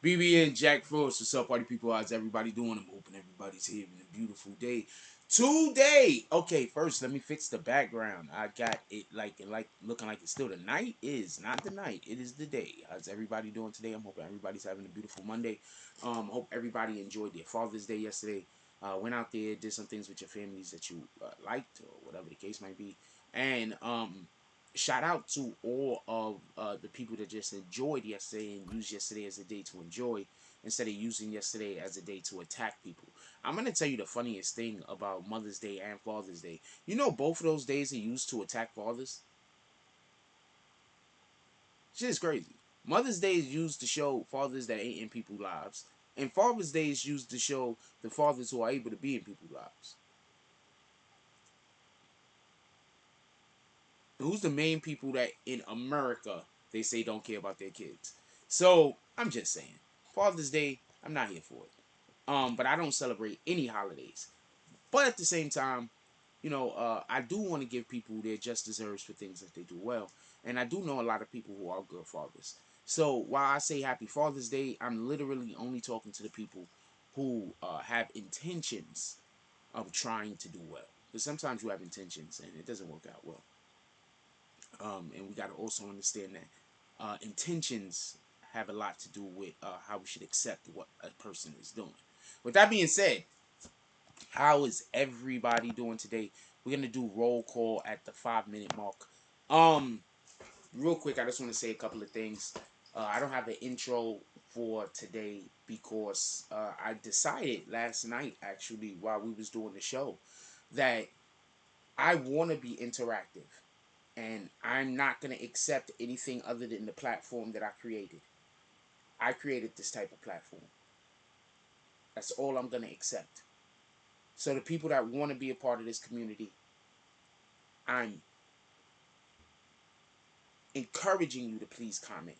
BBN Jack Frost, what's up, party people? How's everybody doing? I'm hoping everybody's having a beautiful day today. Okay, first let me fix the background. I got it like looking like it's still the night. Is not the night. It is the day. How's everybody doing today? I'm hoping everybody's having a beautiful Monday. Hope everybody enjoyed their Father's Day yesterday. Went out there, did some things with your families that you liked or whatever the case might be, and shout out to all of the people that just enjoyed yesterday and used yesterday as a day to enjoy instead of using yesterday as a day to attack people. I'm going to tell you the funniest thing about Mother's Day and Father's Day. You know, both of those days are used to attack fathers. Shit is crazy. Mother's Day is used to show fathers that ain't in people's lives, and Father's Day is used to show the fathers who are able to be in people's lives. Who's the main people that in America they say don't care about their kids? So I'm just saying, Father's Day, I'm not here for it. But I don't celebrate any holidays. But at the same time, I do want to give people their just deserves for things that they do well, and I do know a lot of people who are good fathers. So while I say Happy Father's Day, I'm literally only talking to the people who have intentions of trying to do well. Because sometimes you have intentions and it doesn't work out well. And we got to also understand that intentions have a lot to do with how we should accept what a person is doing. With that being said, how is everybody doing today? We're gonna do roll call at the 5 minute mark. Um, Real quick, I just want to say a couple of things. I don't have an intro for today because I decided last night, actually, while we was doing the show, that I want to be interactive and I'm not going to accept anything other than the platform that I created. I created this type of platform. That's all I'm going to accept. So the people that want to be a part of this community, I'm encouraging you to please comment.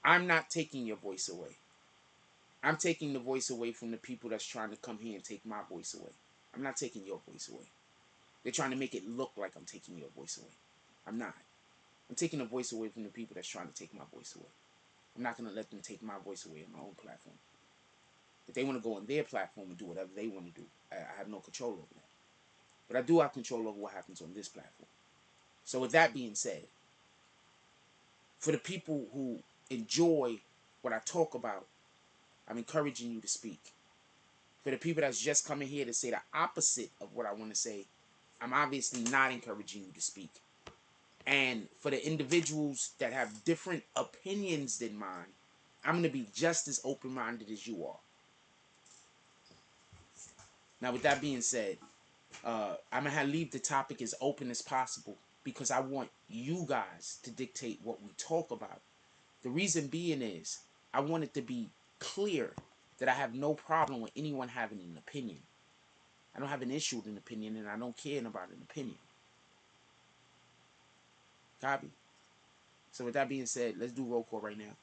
I'm not taking your voice away. I'm taking the voice away from the people that's trying to come here and take my voice away. I'm not taking your voice away. They're trying to make it look like I'm taking your voice away. I'm not. I'm taking the voice away from the people that's trying to take my voice away. I'm not going to let them take my voice away on my own platform. If they want to go on their platform and do whatever they want to do, I have no control over that. But I do have control over what happens on this platform. So with that being said, for the people who enjoy what I talk about, I'm encouraging you to speak. For the people that's just coming here to say the opposite of what I want to say, I'm obviously not encouraging you to speak. And for the individuals that have different opinions than mine, I'm going to be just as open-minded as you are. Now, with that being said, I'm going to leave the topic as open as possible because I want you guys to dictate what we talk about. The reason being is I want it to be clear that I have no problem with anyone having an opinion. I don't have an issue with an opinion, and I don't care about an opinion. Copy? So with that being said, let's do roll call right now.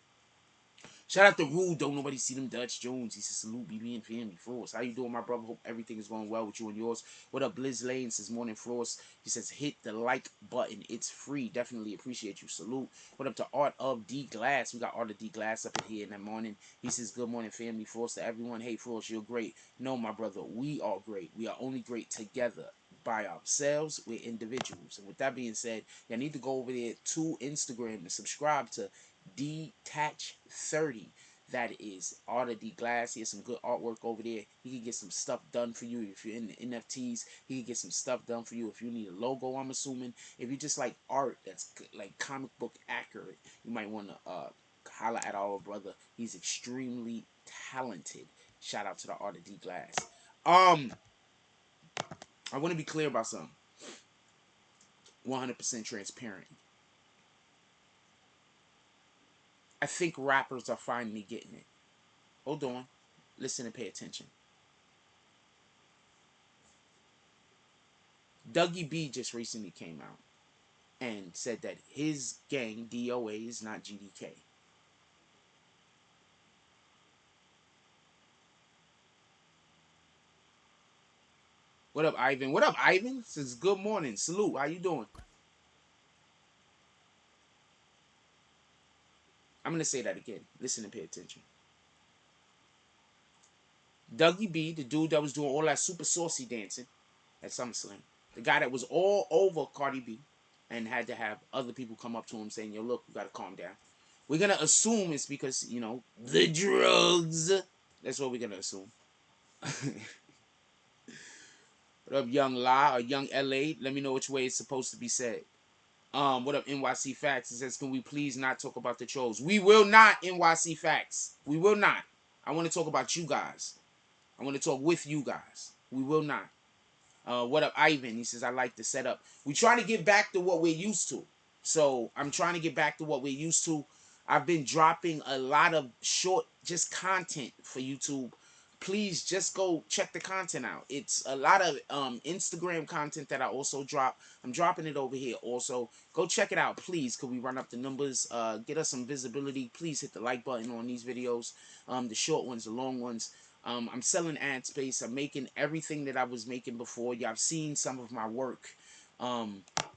Shout out to Rude. Don't nobody see them Dutch Jones. He says salute BB and family Frost. How you doing, my brother? Hope everything is going well with you and yours. What up, Blizz Lane? Says morning Frost. He says hit the like button. It's free. Definitely appreciate you. Salute. What up to Art of D Glass? We got Art of D Glass up in here in the morning. He says good morning, family Frost to everyone. Hey Frost, you're great. No, my brother, we are great. We are only great together. By ourselves, we're individuals. And with that being said, you need to go over there to Instagram and subscribe to Detach30. That is Art of D Glass. He has some good artwork over there. He can get some stuff done for you if you're in the NFTs. He can get some stuff done for you if you need a logo, I'm assuming. If you just like art that's like comic book accurate, you might want to holla at our brother. He's extremely talented. Shout out to the Art of D Glass. I want to be clear about something. 100% transparent. I think rappers are finally getting it. Hold on. Listen and pay attention. Dougie B just recently came out and said that his gang, DOA, is not GDK. What up, Ivan? What up, Ivan? Says good morning. Salute. How you doing? I'm going to say that again. Listen and pay attention. Dougie B, the dude that was doing all that super saucy dancing at SummerSlam, the guy that was all over Cardi B and had to have other people come up to him saying, yo, look, you got to calm down. We're going to assume it's because, you know, the drugs. That's what we're going to assume. What up, Young La or Young LA? Let me know which way it's supposed to be said. What up, NYC Facts? It says, can we please not talk about the trolls? We will not, NYC Facts. We will not. I want to talk about you guys. I want to talk with you guys. We will not. What up, Ivan? He says, I like the setup. We trying to get back to what we're used to. So I'm trying to get back to what we're used to. I've been dropping a lot of short, just content for YouTube. Please just go check the content out. It's a lot of Instagram content that I also drop. I'm dropping it over here also. Go check it out, please. Could we run up the numbers? Get us some visibility. Please hit the like button on these videos. The short ones, the long ones. I'm selling ad space. I'm making everything that I was making before. Y'all have seen some of my work.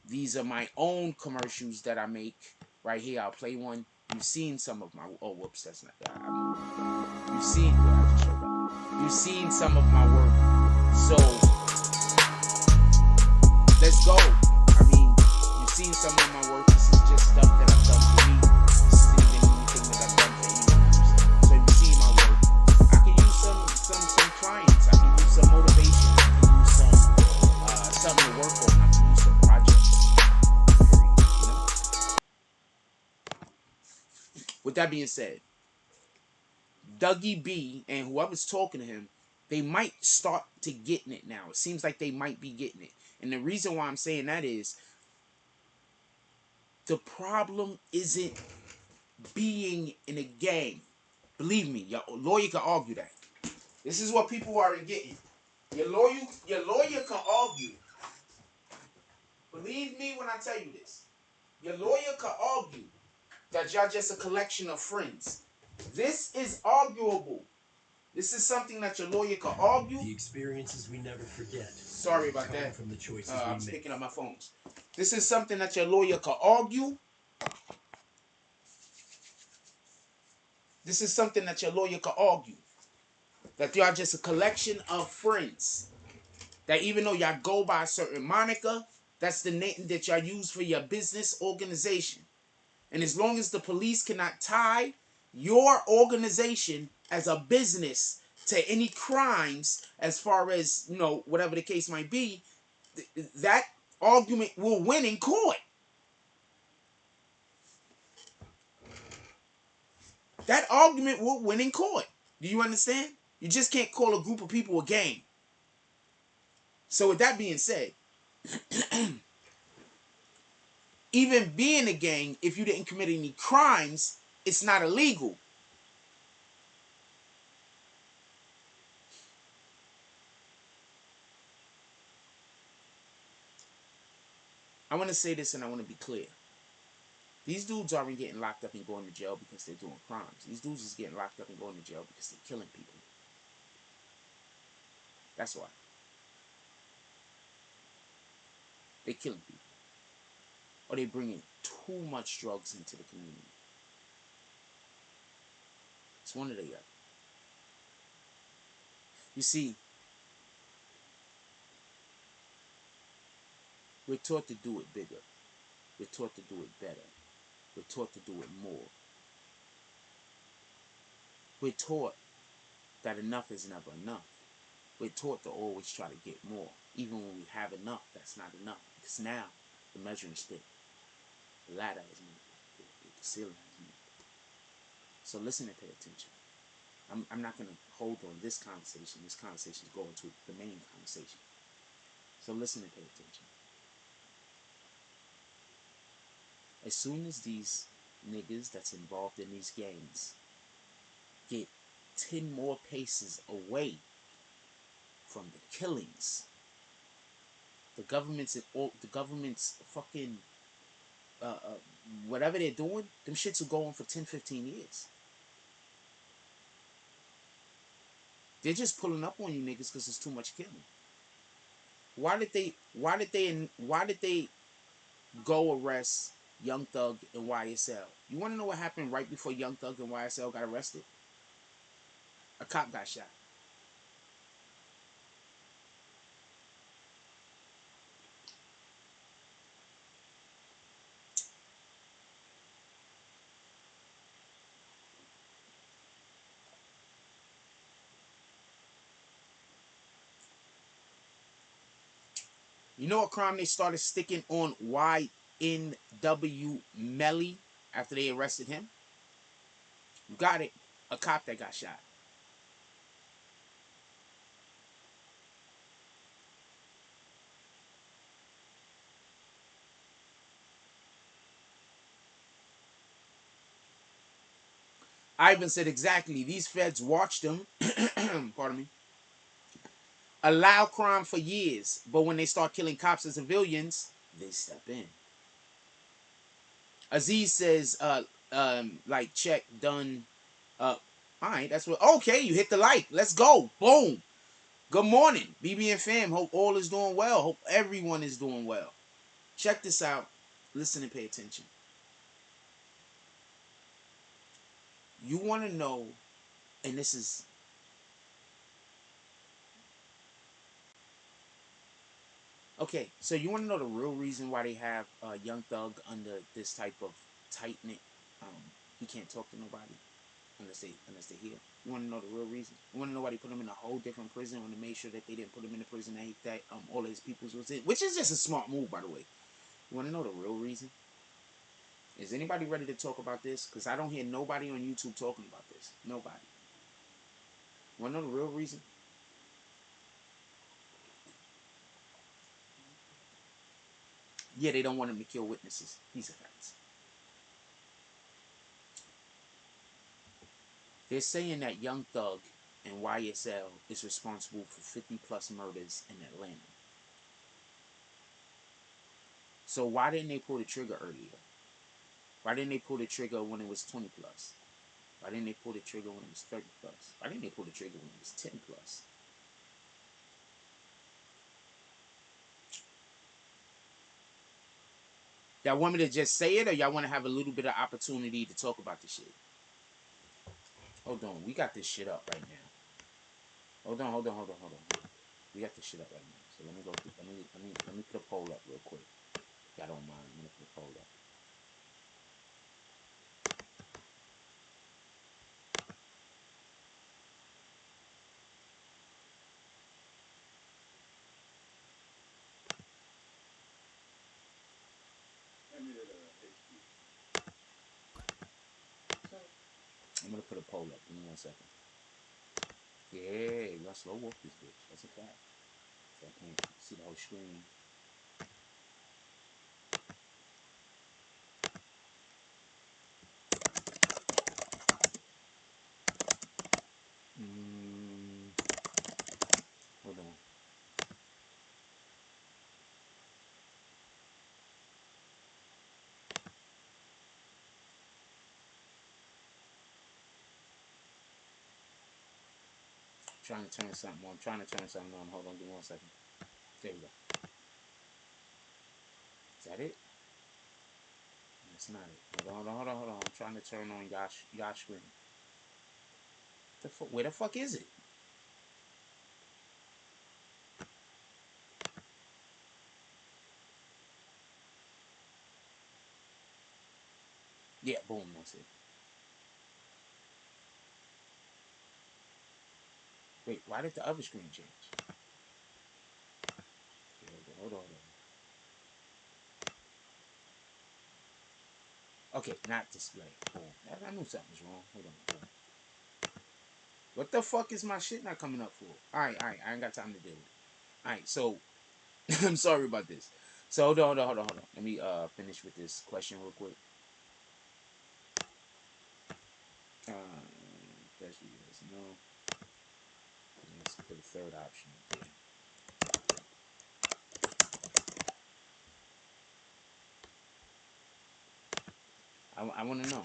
These are my own commercials that I make. Right here, I'll play one. You've seen some of my... Oh, whoops, that's not that. You've seen... I just showed that. You've seen some of my work. So, let's go. I mean, you've seen some of my work. This is just stuff that I've done for me. This isn't even anything that I've done for anyone else. So, you've seen my work. I can use some clients. I can use some motivation. I can use something to work on. I can use some projects. Period. You know? With that being said, Dougie B and whoever's talking to him, they might start to getting it now. It seems like they might be getting it. And the reason why I'm saying that is the problem isn't being in a gang. Believe me, your lawyer can argue that. This is what people aren't getting. Your lawyer can argue. Believe me when I tell you this. Your lawyer can argue that y'all just a collection of friends. This is arguable. This is something that your lawyer can argue. The experiences we never forget. Sorry about that. From the choices I we was make. picking up my phones. This is something that your lawyer can argue. This is something that your lawyer can argue. That y'all just a collection of friends. That even though y'all go by a certain moniker, that's the name that y'all use for your business organization. And as long as the police cannot tie your organization as a business to any crimes, as far as, you know, whatever the case might be, that argument will win in court. That argument will win in court. Do you understand? You just can't call a group of people a gang. So with that being said, even being a gang, if you didn't commit any crimes, it's not illegal. I want to say this and I want to be clear. These dudes aren't getting locked up and going to jail because they're doing crimes. These dudes is getting locked up and going to jail because they're killing people. That's why. They're killing people. Or they're bringing too much drugs into the community. It's one or the other. You see, we're taught to do it bigger. We're taught to do it better. We're taught to do it more. We're taught that enough is never enough. We're taught to always try to get more. Even when we have enough, that's not enough. Because now, the measuring stick, the ladder has moved. The ceiling has moved. So listen and pay attention. I'm not going to hold on this conversation. This conversation is going to the main conversation. So listen and pay attention. As soon as these niggas that's involved in these gangs get 10 more paces away from the killings, the government's fucking whatever they're doing, them shits will go on for 10, 15 years. They're just pulling up on you niggas because there's too much killing. Why did they go arrest Young Thug and YSL. You want to know what happened right before Young Thug and YSL got arrested? A cop got shot. You know what crime they started sticking on YNW Melly after they arrested him? You got it. A cop that got shot. Ivan said exactly. These feds watched them, pardon me, allow crime for years, but when they start killing cops and civilians, they step in. Aziz says, like check done. All right, that's what. Okay, you hit the like. Let's go. Boom. Good morning, BBN fam. Hope all is doing well. Hope everyone is doing well. Check this out. Listen and pay attention. You want to know, and this is okay. So you want to know the real reason why they have Young Thug under this type of tight knit? He can't talk to nobody unless they hear. You want to know the real reason? You want to know why they put him in a whole different prison? Want to make sure that they didn't put him in the prison that all his peoples was in, which is just a smart move, by the way. You want to know the real reason? Is anybody ready to talk about this? Because I don't hear nobody on YouTube talking about this. Nobody. You want to know the real reason? Yeah, they don't want him to kill witnesses. These are facts. They're saying that Young Thug and YSL is responsible for 50 plus murders in Atlanta. So why didn't they pull the trigger earlier? Why didn't they pull the trigger when it was 20 plus? Why didn't they pull the trigger when it was 30 plus? Why didn't they pull the trigger when it was 10 plus? Y'all want me to just say it, or y'all want to have a little bit of opportunity to talk about this shit? Hold on, we got this shit up right now. Hold on. We got this shit up right now. So let me go through. Let me put a poll up real quick. Y'all don't mind? I'm gonna put a poll up. I'm gonna put a poll up. Give me 1 second. Yeah, you gotta slow walk this bitch. That's a fact. So I can't see the whole screen. Hold on. Trying to turn something on. Hold on, give me 1 second. There we go. Is that it? That's not it. Hold on. I'm trying to turn on y'all screen. Where the fuck is it? Yeah, boom, that's it. Wait, why did the other screen change? Hold on. Okay, not display. Boom. I knew something was wrong. Hold on. What the fuck is my shit not coming up for? Alright. I ain't got time to deal with it. Alright, so I'm sorry about this. So hold on. Let me finish with this question real quick. Best yes, no. Let's put the third option up there. I want to know.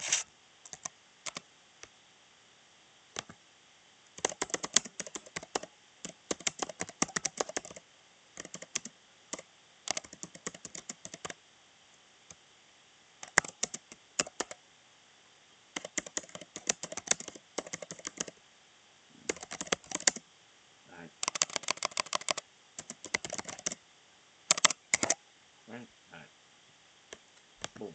Right? All right. Boom.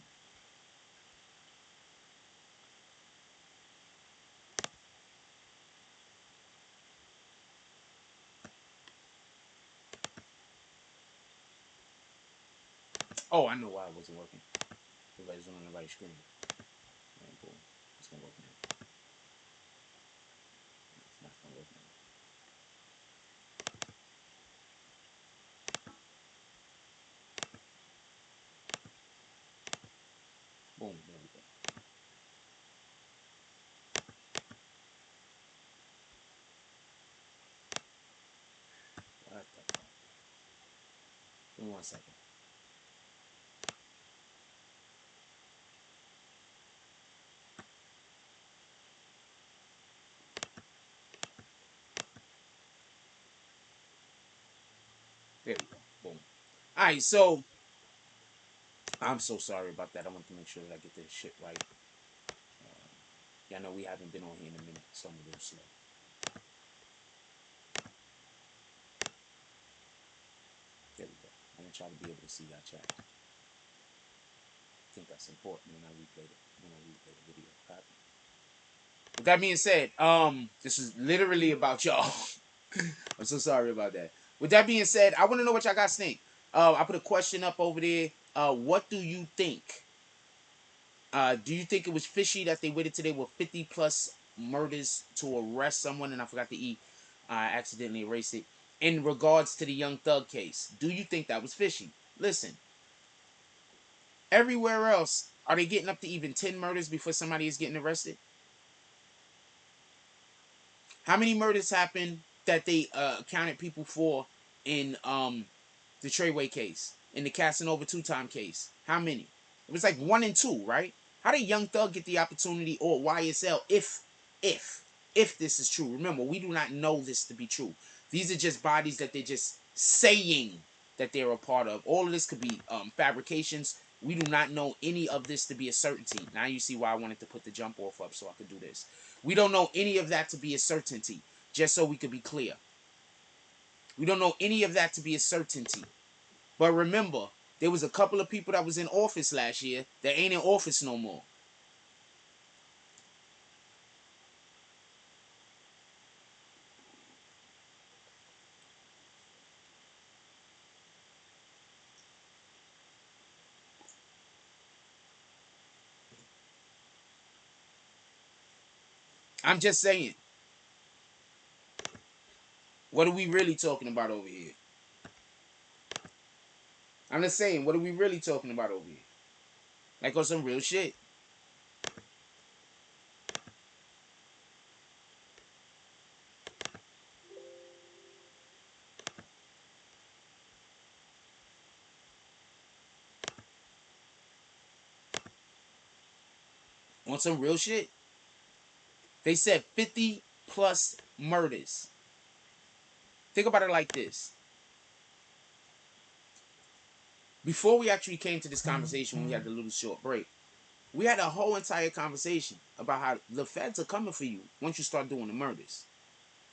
Oh, I know why it wasn't working. Everybody's on the right screen. All right, boom. It's gonna work now. It's not gonna work now. Boom. There we go. What the fuck? Give me 1 second. There we go. Boom. All right. So I'm so sorry about that. I want to make sure that I get this shit right. Y'all know we haven't been on here in a minute, so I'm a little slow. There we go. I want y'all to be able to see that chat. I think that's important when I replay the video. Copy. With that being said, this is literally about y'all. I'm so sorry about that. With that being said, I want to know what y'all guys think. I put a question up over there. What do you think? Do you think it was fishy that they waited today with 50 plus murders to arrest someone? And I forgot to eat. I accidentally erased it. In regards to the Young Thug case, do you think that was fishy? Listen, everywhere else, are they getting up to even 10 murders before somebody is getting arrested? How many murders happened that they counted people for in the Treyway case, in the Casanova two-time case? How many? It was like 1 and 2, right? How did Young Thug get the opportunity, or YSL, if if this is true? Remember, we do not know this to be true. These are just bodies that they're just saying that they're a part of. All of this could be fabrications. We do not know any of this to be a certainty. Now you see why I wanted to put the jump off up so I could do this. We don't know any of that to be a certainty, just so we could be clear. We don't know any of that to be a certainty. But remember, there was a couple of people that was in office last year that ain't in office no more. I'm just saying. What are we really talking about over here? I'm just saying, what are we really talking about over here? Like on some real shit. On some real shit. They said 50 plus murders. Think about it like this. Before we actually came to this conversation, when we had the little short break, we had a whole entire conversation about how the feds are coming for you once you start doing the murders.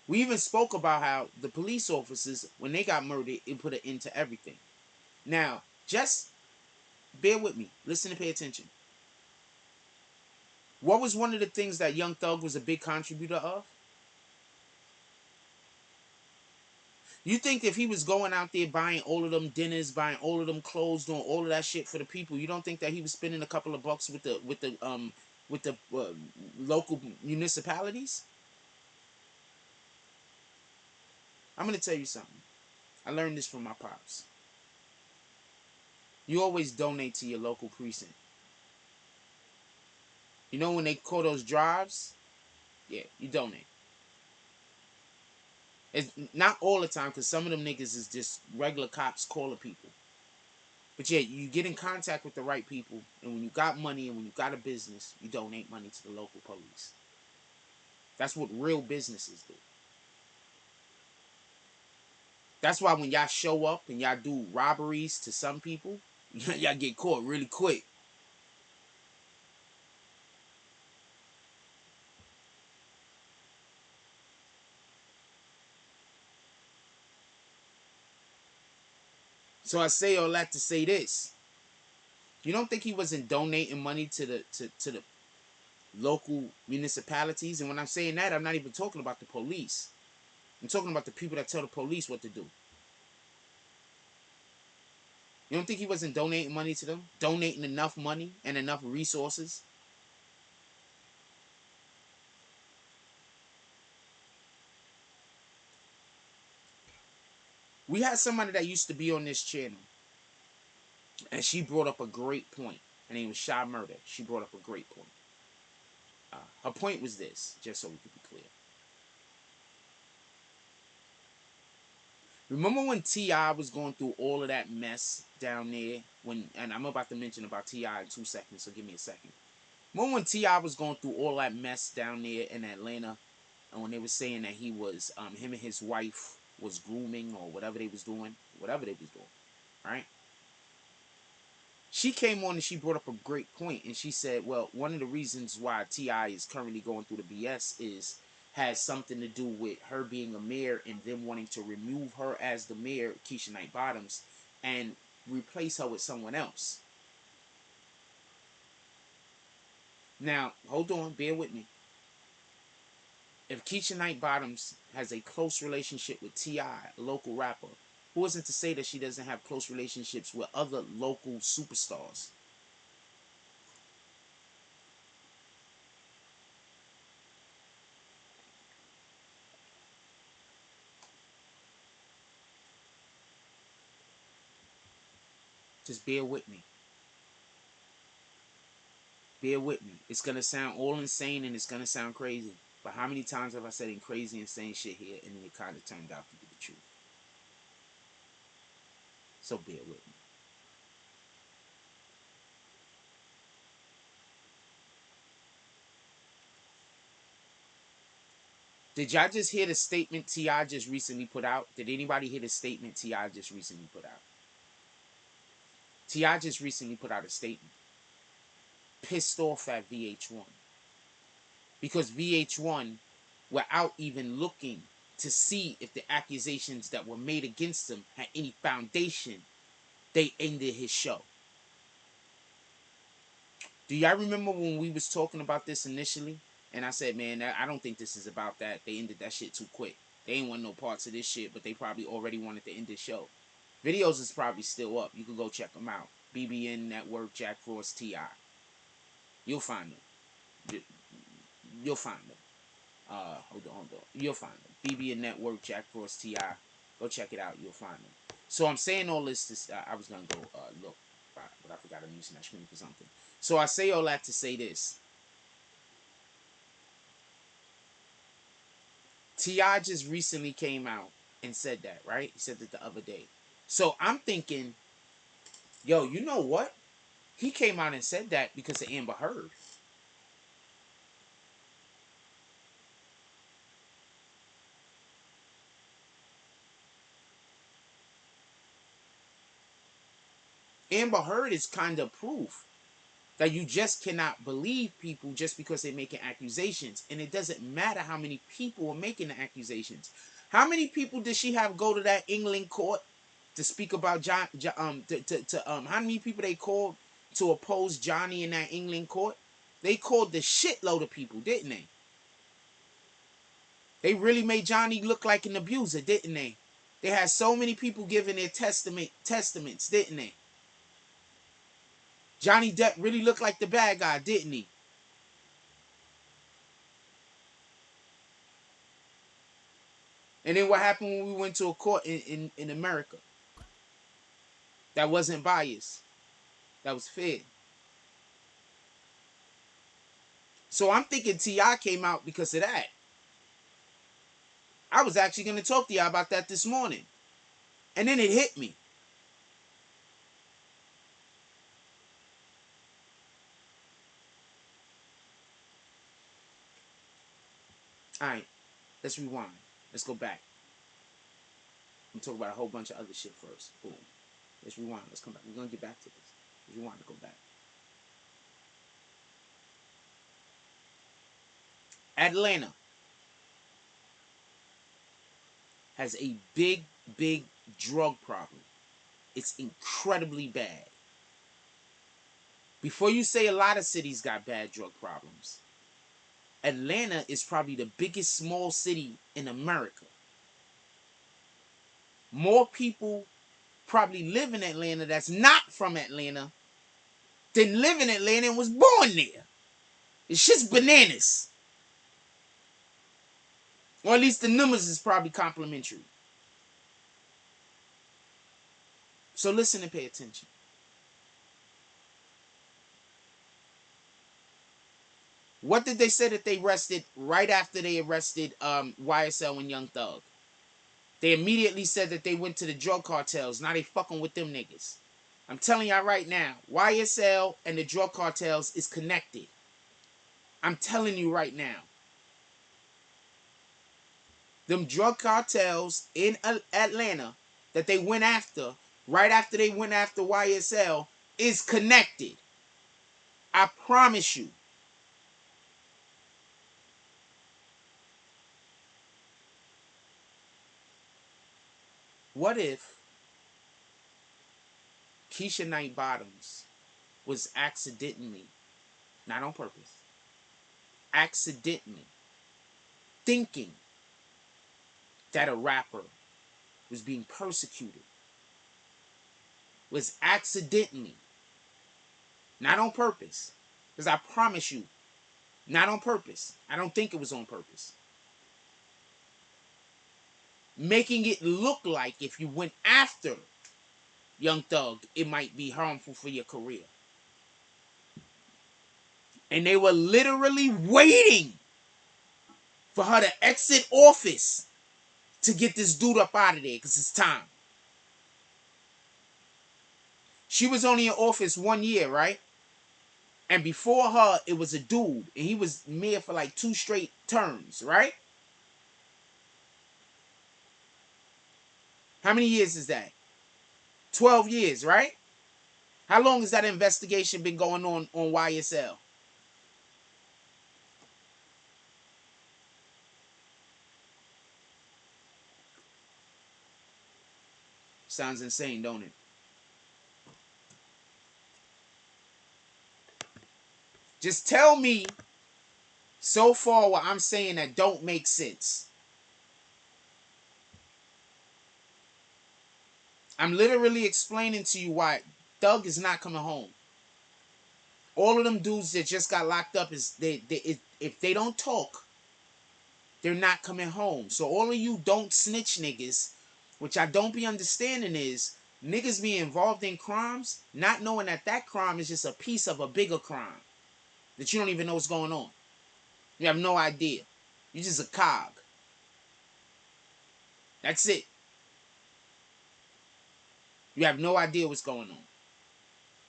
We even spoke about how the police officers, when they got murdered, it put an end to everything. Now, just bear with me. Listen and pay attention. What was one of the things that Young Thug was a big contributor of? You think if he was going out there buying all of them dinners, buying all of them clothes, doing all of that shit for the people, you don't think that he was spending a couple of bucks with the local municipalities? I'm gonna tell you something. I learned this from my pops. You always donate to your local precinct. You know when they call those drives? Yeah, you donate. It's not all the time because some of them niggas is just regular cops calling people. But yeah, you get in contact with the right people, and when you got money and when you got a business, you donate money to the local police. That's what real businesses do. That's why when y'all show up and y'all do robberies to some people, y'all get caught really quick. So I say all that to say this. You don't think he wasn't donating money to the local municipalities? And when I'm saying that, I'm not even talking about the police. I'm talking about the people that tell the police what to do. You don't think he wasn't donating money to them? Donating enough money and enough resources? We had somebody that used to be on this channel, and she brought up a great point. Her name was Shy Murder. She brought up a great point. Her point was this, just so we could be clear. Remember when T.I. was going through all of that mess down there? And I'm about to mention about T.I. in 2 seconds, so give me a second. Remember when T.I. was going through all that mess down there in Atlanta, and when they were saying that he was, him and his wife was grooming or whatever they was doing, right? She came on and she brought up a great point, and she said, well, one of the reasons why T.I. is currently going through the BS has something to do with her being a mayor and them wanting to remove her as the mayor, Keisha Knight Bottoms, and replace her with someone else. Now, hold on, bear with me. If Keisha Knight Bottoms has a close relationship with T.I., a local rapper, who isn't to say that she doesn't have close relationships with other local superstars? Just bear with me. Bear with me. It's gonna sound all insane and it's gonna sound crazy. But how many times have I said in crazy, insane shit here and it kind of turned out to be the truth? So bear with me. Did y'all just hear the statement T.I. just recently put out? Did anybody hear the statement T.I. just recently put out? T.I. just recently put out a statement. Pissed off at VH1. Because VH1, without even looking to see if the accusations that were made against him had any foundation, they ended his show. Do y'all remember when we was talking about this initially? And I said, man, I don't think this is about that. They ended that shit too quick. They ain't want no parts of this shit, but they probably already wanted to end this show. Videos is probably still up. You can go check them out. BBN Network, Jack Frost, T.I. You'll find them. You'll find them. Hold on. You'll find them. BBN Network, Jack Frost, T.I. Go check it out. You'll find them. So I'm saying all this. I was gonna go look, but I forgot I'm using that screen for something. So I say all that to say this. T.I. just recently came out and said that, right? He said that the other day. So I'm thinking, yo, you know what? He came out and said that because of Amber Heard. Amber Heard is kind of proof that you just cannot believe people just because they're making accusations. And it doesn't matter how many people are making the accusations. How many people did she have go to that England court to speak about how many people they called to oppose Johnny in that England court? They called the shitload of people, didn't they? They really made Johnny look like an abuser, didn't they? They had so many people giving their testaments, didn't they? Johnny Depp really looked like the bad guy, didn't he? And then what happened when we went to a court in America that wasn't biased, that was fair? So I'm thinking T.I. came out because of that. I was actually going to talk to y'all about that this morning. And then it hit me. All right, let's rewind. Let's go back. I'm talking about a whole bunch of other shit first. Boom. Let's rewind. Let's come back. We're going to get back to this. Let's rewind and go back. Atlanta has a big drug problem. It's incredibly bad. Before you say a lot of cities got bad drug problems, Atlanta is probably the biggest small city in America. More people probably live in Atlanta that's not from Atlanta than live in Atlanta and was born there. It's just bananas. Or at least the numbers is probably complimentary. So listen and pay attention. What did they say that they arrested right after they arrested YSL and Young Thug? They immediately said that they went to the drug cartels. Now they fucking with them niggas. I'm telling y'all right now, YSL and the drug cartels is connected. I'm telling you right now. Them drug cartels in Atlanta that they went after, right after they went after YSL, is connected. I promise you. What if Keisha Knight Bottoms was accidentally, not on purpose, accidentally thinking that a rapper was being persecuted, was accidentally, not on purpose, because I promise you, not on purpose. I don't think it was on purpose. Making it look like if you went after Young Thug, it might be harmful for your career. And they were literally waiting for her to exit office to get this dude up out of there because it's time. She was only in office 1 year, right? And before her, it was a dude, and he was mayor for like 2 straight terms, right? How many years is that? 12 years, right? How long has that investigation been going on YSL? Sounds insane, don't it? Just tell me so far what I'm saying that don't make sense. I'm literally explaining to you why Thug is not coming home. All of them dudes that just got locked up is if they don't talk, they're not coming home. So all of you don't snitch niggas, which I don't be understanding is niggas be involved in crimes, not knowing that that crime is just a piece of a bigger crime that you don't even know what's going on. You have no idea. You're just a cog. That's it. You have no idea what's going on.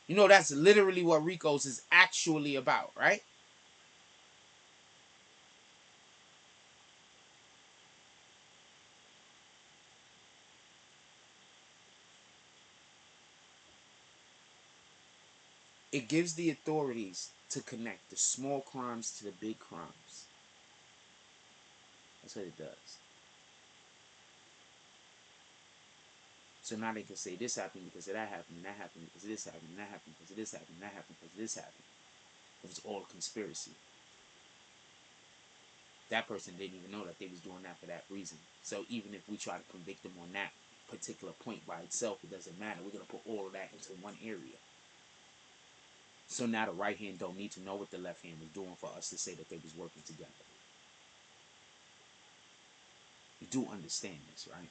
You know that's literally what Rico's is actually about, right? It gives the authorities to connect the small crimes to the big crimes. That's what it does. So now they can say this happened because of that happened, and that happened because of this happened, and that happened because of this happened, and that happened because of this happened. It was all a conspiracy. That person didn't even know that they was doing that for that reason. So even if we try to convict them on that particular point by itself, it doesn't matter. We're gonna put all of that into one area. So now the right hand don't need to know what the left hand was doing for us to say that they was working together. You do understand this, right?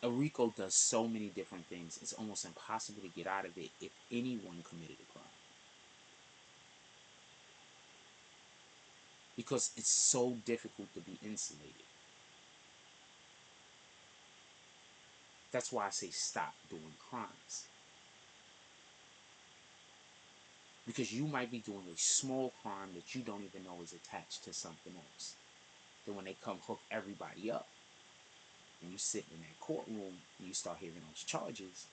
A RICO does so many different things. It's almost impossible to get out of it if anyone committed a crime. Because it's so difficult to be insulated. That's why I say stop doing crimes. Because you might be doing a small crime that you don't even know is attached to something else. Then when they come hook everybody up, and you sit in that courtroom and you start hearing those charges,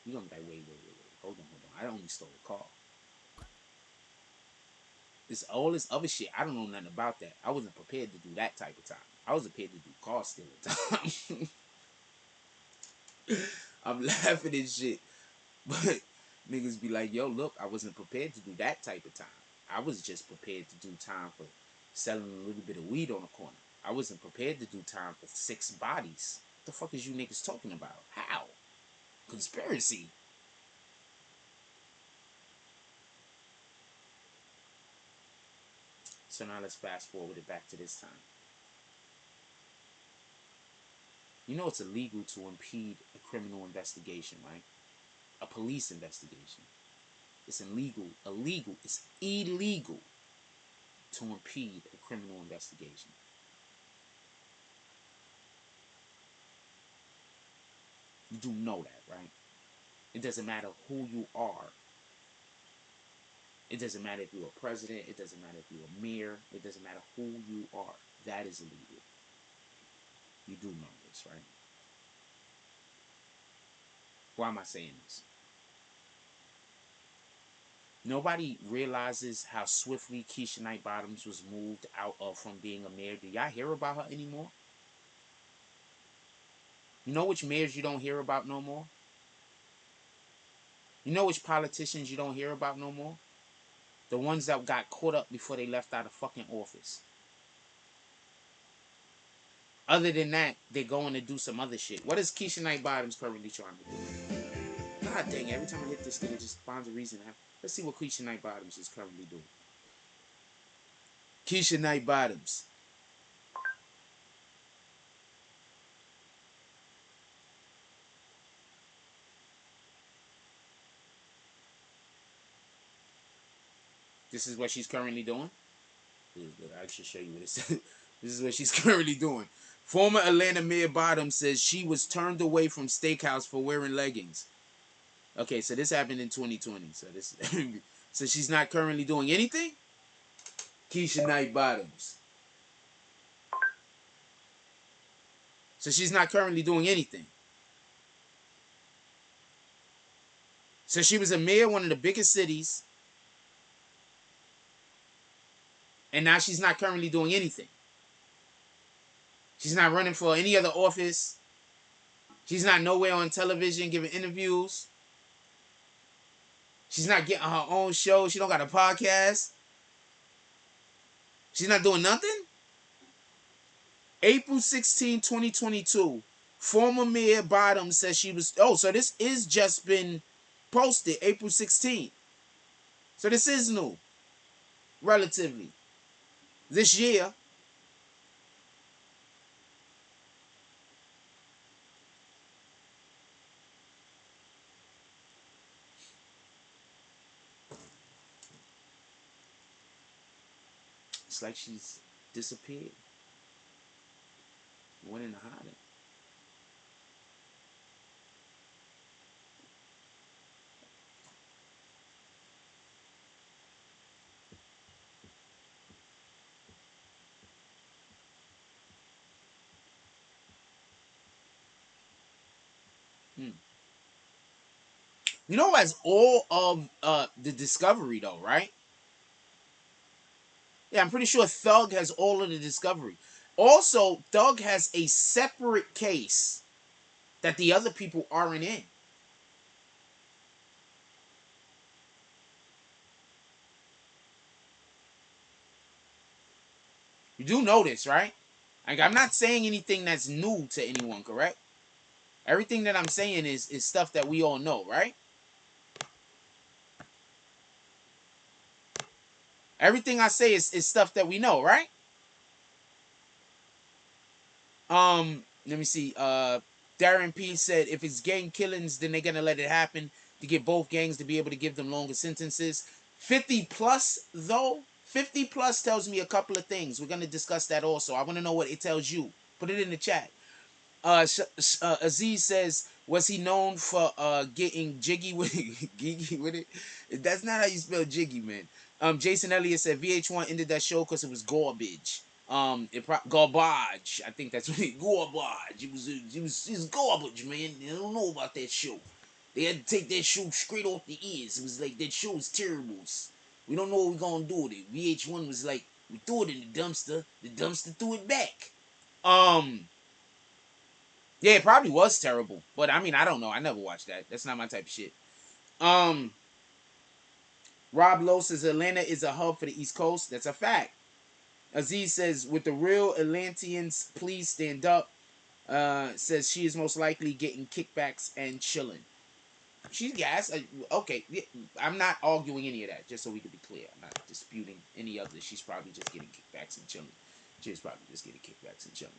you're gonna be like, wait, hold on. I only stole a car. It's all this other shit. I don't know nothing about that. I wasn't prepared to do that type of time. I was prepared to do car stealing time. I'm laughing at shit. But niggas be like, yo, look, I wasn't prepared to do that type of time. I was just prepared to do time for selling a little bit of weed on the corner. I wasn't prepared to do time for 6 bodies. What the fuck is you niggas talking about? How? Conspiracy. So now let's fast forward it back to this time. You know it's illegal to impede a criminal investigation, right? A police investigation. It's it's illegal to impede a criminal investigation. You do know that, right? It doesn't matter who you are. It doesn't matter if you're a president. It doesn't matter if you're a mayor. It doesn't matter who you are. That is illegal. You do know this, right? Why am I saying this? Nobody realizes how swiftly Keisha Knight Bottoms was moved out of from being a mayor. Do y'all hear about her anymore? You know which mayors you don't hear about no more? You know which politicians you don't hear about no more? The ones that got caught up before they left out of fucking office. Other than that, they're going to do some other shit. What is Keisha Knight Bottoms currently trying to do? God dang it, every time I hit this thing, it just finds a reason. Let's see what Keisha Knight Bottoms is currently doing. Keisha Knight Bottoms. This is what she's currently doing. I should show you what it says. This is what she's currently doing. Former Atlanta Mayor Bottoms says she was turned away from steakhouse for wearing leggings. Okay, so this happened in 2020. So she's not currently doing anything. Keisha Knight Bottoms. So she's not currently doing anything. So she was a mayor of one of the biggest cities, and now she's not currently doing anything. She's not running for any other office. She's not nowhere on television giving interviews. She's not getting her own show. She don't got a podcast. She's not doing nothing. April 16, 2022. Former Mayor Bottoms says she was... Oh, so this is just been posted April 16th. So this is new. Relatively. This year. It's like she's disappeared. Went into hiding. Hmm. You know, as all of the discovery though, right? Yeah, I'm pretty sure Thug has all of the discovery. Also, Thug has a separate case that the other people aren't in. You do know this, right? Like, I'm not saying anything that's new to anyone, correct? Everything that I'm saying is stuff that we all know, right? Everything I say is stuff that we know, right? Let me see. Darren P said if it's gang killings, then they're gonna let it happen to get both gangs to be able to give them longer sentences. 50 plus though, 50 plus tells me a couple of things. We're gonna discuss that also. I want to know what it tells you. Put it in the chat. Aziz says, was he known for getting jiggy with it? Geeky with it? That's not how you spell jiggy, man. Jason Elliott said VH1 ended that show because it was garbage. Garbage. I think that's what it. Garbage. It was garbage, man. I don't know about that show. They had to take that show straight off the ears. It was like that show was terrible. It We don't know what we're gonna do with it. VH1 was like, we threw it in the dumpster. The dumpster threw it back. Yeah, it probably was terrible. But I mean, I don't know. I never watched that. That's not my type of shit. Um, Rob Lowe says Atlanta is a hub for the East Coast. That's a fact. Aziz says, with the real Atlanteans, please stand up. Says she is most likely getting kickbacks and chilling. She's gas. Okay, I'm not arguing any of that. Just so we can be clear, I'm not disputing any of this. She's probably just getting kickbacks and chilling. She's probably just getting kickbacks and chilling.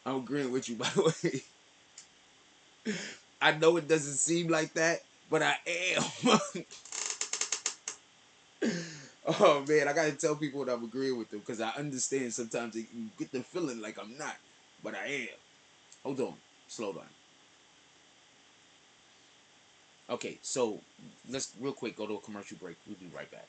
I'm agreeing with you, by the way. I know it doesn't seem like that, but I am. Oh man, I gotta tell people that I'm agreeing with them because I understand sometimes you get the feeling like I'm not, but I am. Hold on, slow down. Okay, so let's real quick go to a commercial break. We'll be right back.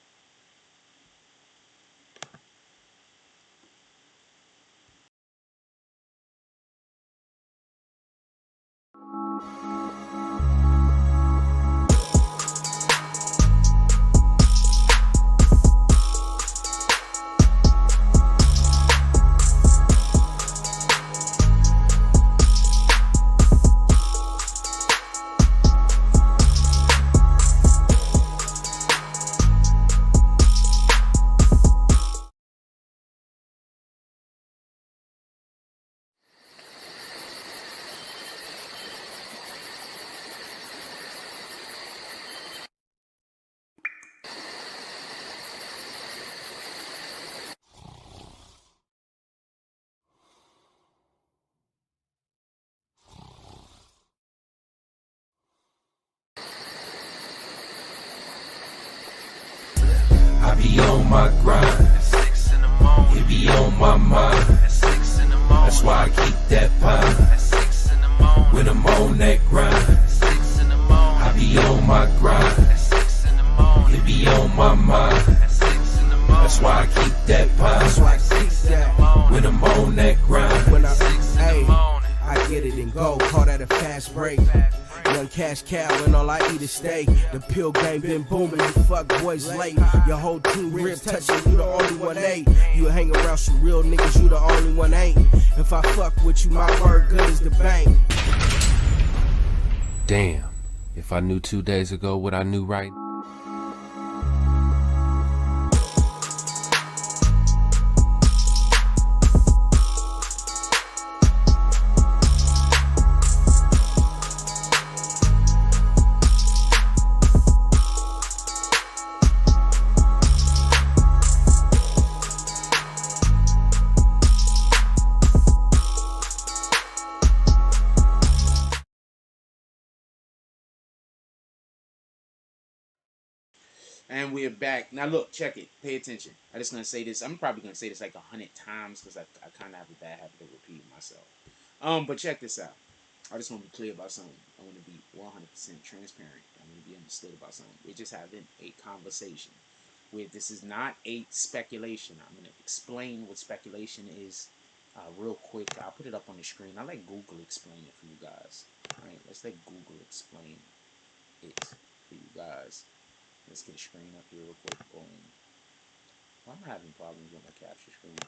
I be on my grind. It be on my mind. That's why I keep that pine. When I'm on that grind, I be on my grind. It be on my mind. That's why I keep that pine. When I'm on that grind. When I get it and go, call that a fast break. Young cash cow and all I eat is steak. The pill game been booming, you fuck boys late. Your whole team ribs touching, you the only one ain't. You hang around some real niggas, you the only one ain't. If I fuck with you, my word good as the bank. Damn, if I knew 2 days ago what I knew right. And we're back. Now look, check it. Pay attention. I'm just gonna say this. I'm probably gonna say this like 100 times because I kind of have a bad habit of repeating myself. But check this out. I just want to be clear about something. I want to be 100% transparent. I want to be understood about something. We're just having a conversation where this is not a speculation. I'm gonna explain what speculation is real quick. I'll put it up on the screen. I'll let Google explain it for you guys. All right, let's let Google explain it for you guys. Let's get a screen up here real quick. Boom. Well, I'm having problems with my capture screens.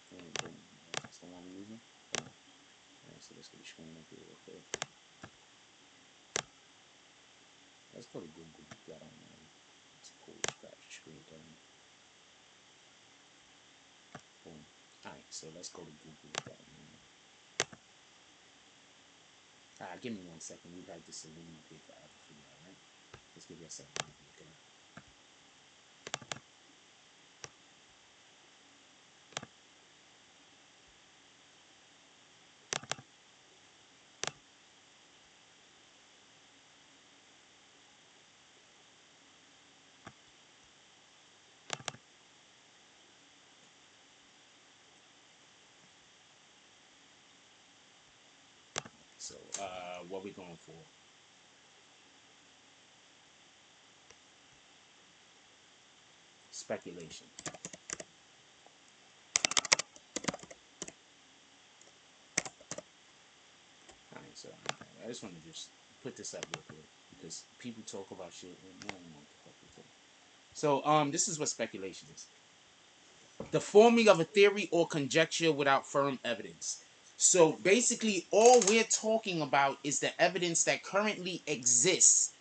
Boom, boom. That's the one I'm using. Boom. Alright, so let's get a screen up here real quick. Let's go to Google. Got on there. Let's pull this capture screen down. Boom. Alright, so let's go to Google. Got on there. Alright, give me 1 second. We've had this saloon up here forever for you, alright? Let's give you a second. Okay. So, what we going for? Speculation. so I just want to just put this up real quick because people talk about shit and no one wants to fucking talk. So this is what speculation is: the forming of a theory or conjecture without firm evidence. So basically, all we're talking about is the evidence that currently exists.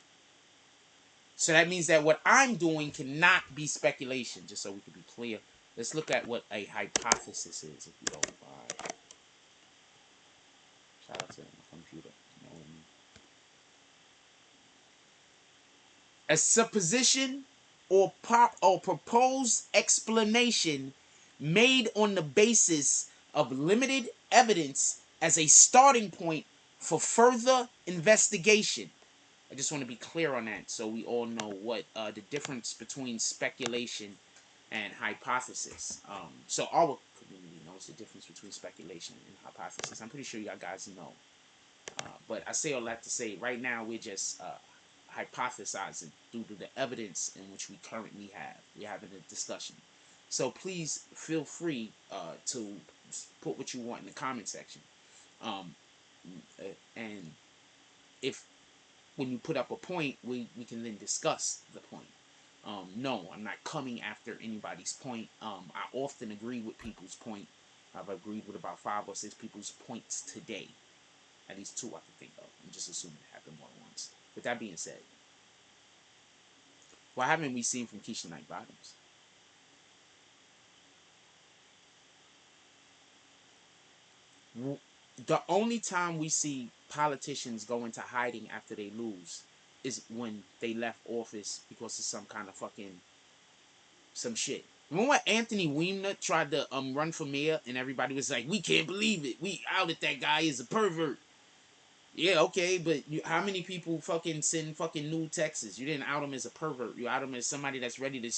So that means that what I'm doing cannot be speculation, just so we can be clear. Let's look at what a hypothesis is, if you don't mind. Shout out to my computer. You know what I mean? A supposition or proposed explanation made on the basis of limited evidence as a starting point for further investigation. I just want to be clear on that so we all know what the difference between speculation and hypothesis. So our community knows the difference between speculation and hypothesis. I'm pretty sure y'all guys know. But I say all that to say right now we're just hypothesizing due to the evidence in which we currently have. We're having a discussion. So please feel free to put what you want in the comment section. And if when you put up a point, we can then discuss the point. No, I'm not coming after anybody's point. I often agree with people's point. I've agreed with about 5 or 6 people's points today. At least 2 I can think of. I'm just assuming it happened more than once. With that being said, what haven't we seen from Keisha Knight Bottoms? The only time we see politicians go into hiding after they lose is when they left office because of some kind of fucking some shit. Remember when Anthony Weiner tried to run for mayor and everybody was like, we can't believe it. We outed that guy as a pervert. Yeah, okay, but how many people fucking send fucking nude texts? You didn't out him as a pervert. You out him as somebody that's ready to,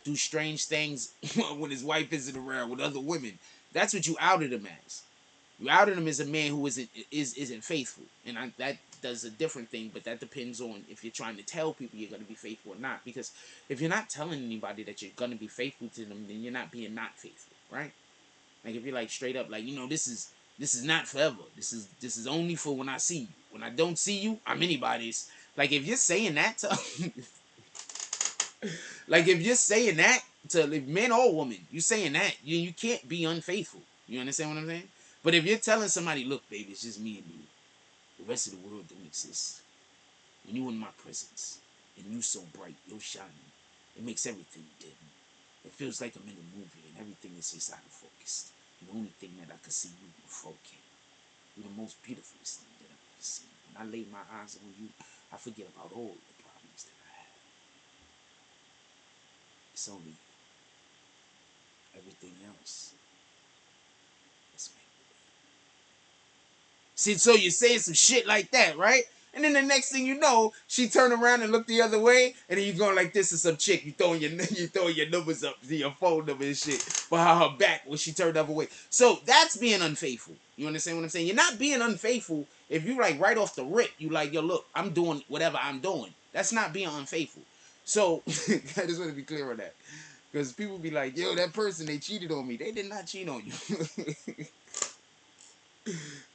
do strange things when his wife isn't around with other women. That's what you outed him as. You outed him as a man who isn't faithful, and that does a different thing. But that depends on if you're trying to tell people you're gonna be faithful or not. Because if you're not telling anybody that you're gonna be faithful to them, then you're not being not faithful, right? Like if you're like straight up like, this is not forever. This is only for when I see you. When I don't see you, I'm anybody's. Like if you're saying that to like if you're saying that to men or women, you saying that, you can't be unfaithful. You understand what I'm saying? But if you're telling somebody, look, baby, it's just me and you. The rest of the world don't exist. When you in my presence and you so bright, you're shining, it makes everything dim. It feels like I'm in a movie and everything is just out of focus. The only thing that I can see you provoking. You're the most beautiful thing that I've ever seen. When I lay my eyes on you, I forget about all the problems that I have. It's only everything else that's me. See, so you're saying some shit like that, right? And then the next thing you know, she turned around and looked the other way, and then you going like this to some chick. You throwing your numbers up to your phone number and shit behind her back when she turned the other way. So that's being unfaithful. You understand what I'm saying? You're not being unfaithful if you like right off the rip. You like, yo, look, I'm doing whatever I'm doing. That's not being unfaithful. So I just want to be clear on that, because people be like, yo, that person, they cheated on me. They did not cheat on you.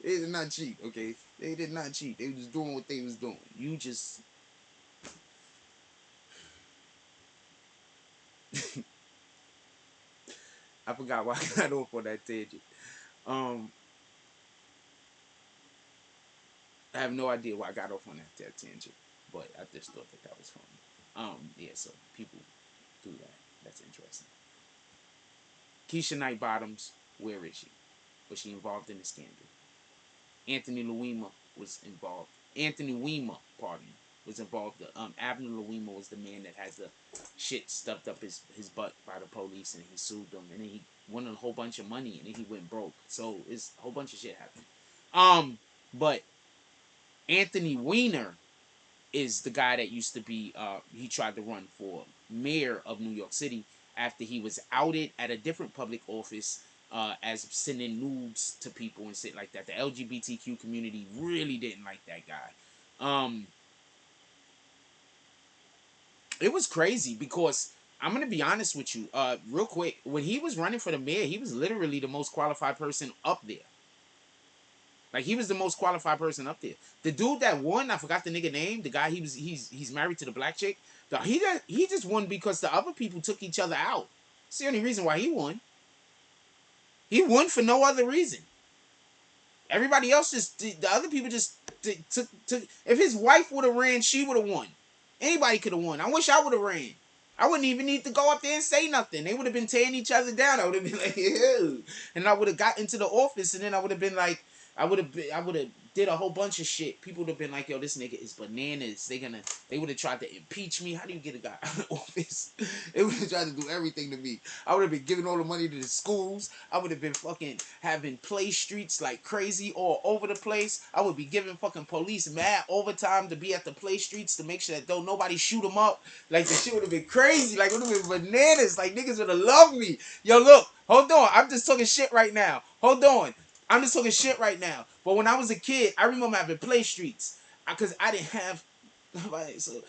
They did not cheat, okay? They did not cheat. They was doing what they was doing. You just... I forgot why I got off on that tangent. I have no idea why I got off on that tangent, but I just thought that was funny. Yeah, so people do that. That's interesting. Keisha Knight Bottoms, where is she? Was she involved in the scandal? Anthony Louima was involved. Anthony Weiner, pardon me, was involved. Abner Louima was the man that has the shit stuffed up his butt by the police, and he sued them, and then he won a whole bunch of money, and then he went broke. So it's a whole bunch of shit happened. But Anthony Weiner is the guy that used to be. He tried to run for mayor of New York City after he was outed at a different public office. As sending nudes to people and shit like that. The LGBTQ community really didn't like that guy. It was crazy because I'm gonna be honest with you, real quick. When he was running for the mayor, he was literally the most qualified person up there. Like, he was the most qualified person up there. The dude that won, I forgot the nigga name. The guy, he's married to the black chick. He just won because the other people took each other out. It's the only reason why he won. He won for no other reason. Everybody else the other people just took. If his wife would have ran, she would have won. Anybody could have won. I wish I would have ran. I wouldn't even need to go up there and say nothing. They would have been tearing each other down. I would have been like, ew. And I would have got into the office, and then I would have been like, I would have did a whole bunch of shit. People would have been like, yo, this nigga is bananas. They would have tried to impeach me. How do you get a guy out of the office? They would have tried to do everything to me. I would have been giving all the money to the schools. I would have been fucking having play streets like crazy all over the place. I would be giving fucking police mad overtime to be at the play streets to make sure that don't nobody shoot them up. Like, the shit would have been crazy. Like, it would have been bananas. Like, niggas would have loved me. Yo, look, hold on. I'm just talking shit right now. Hold on. I'm just talking shit right now. But when I was a kid, I remember having play streets. Because I didn't have... So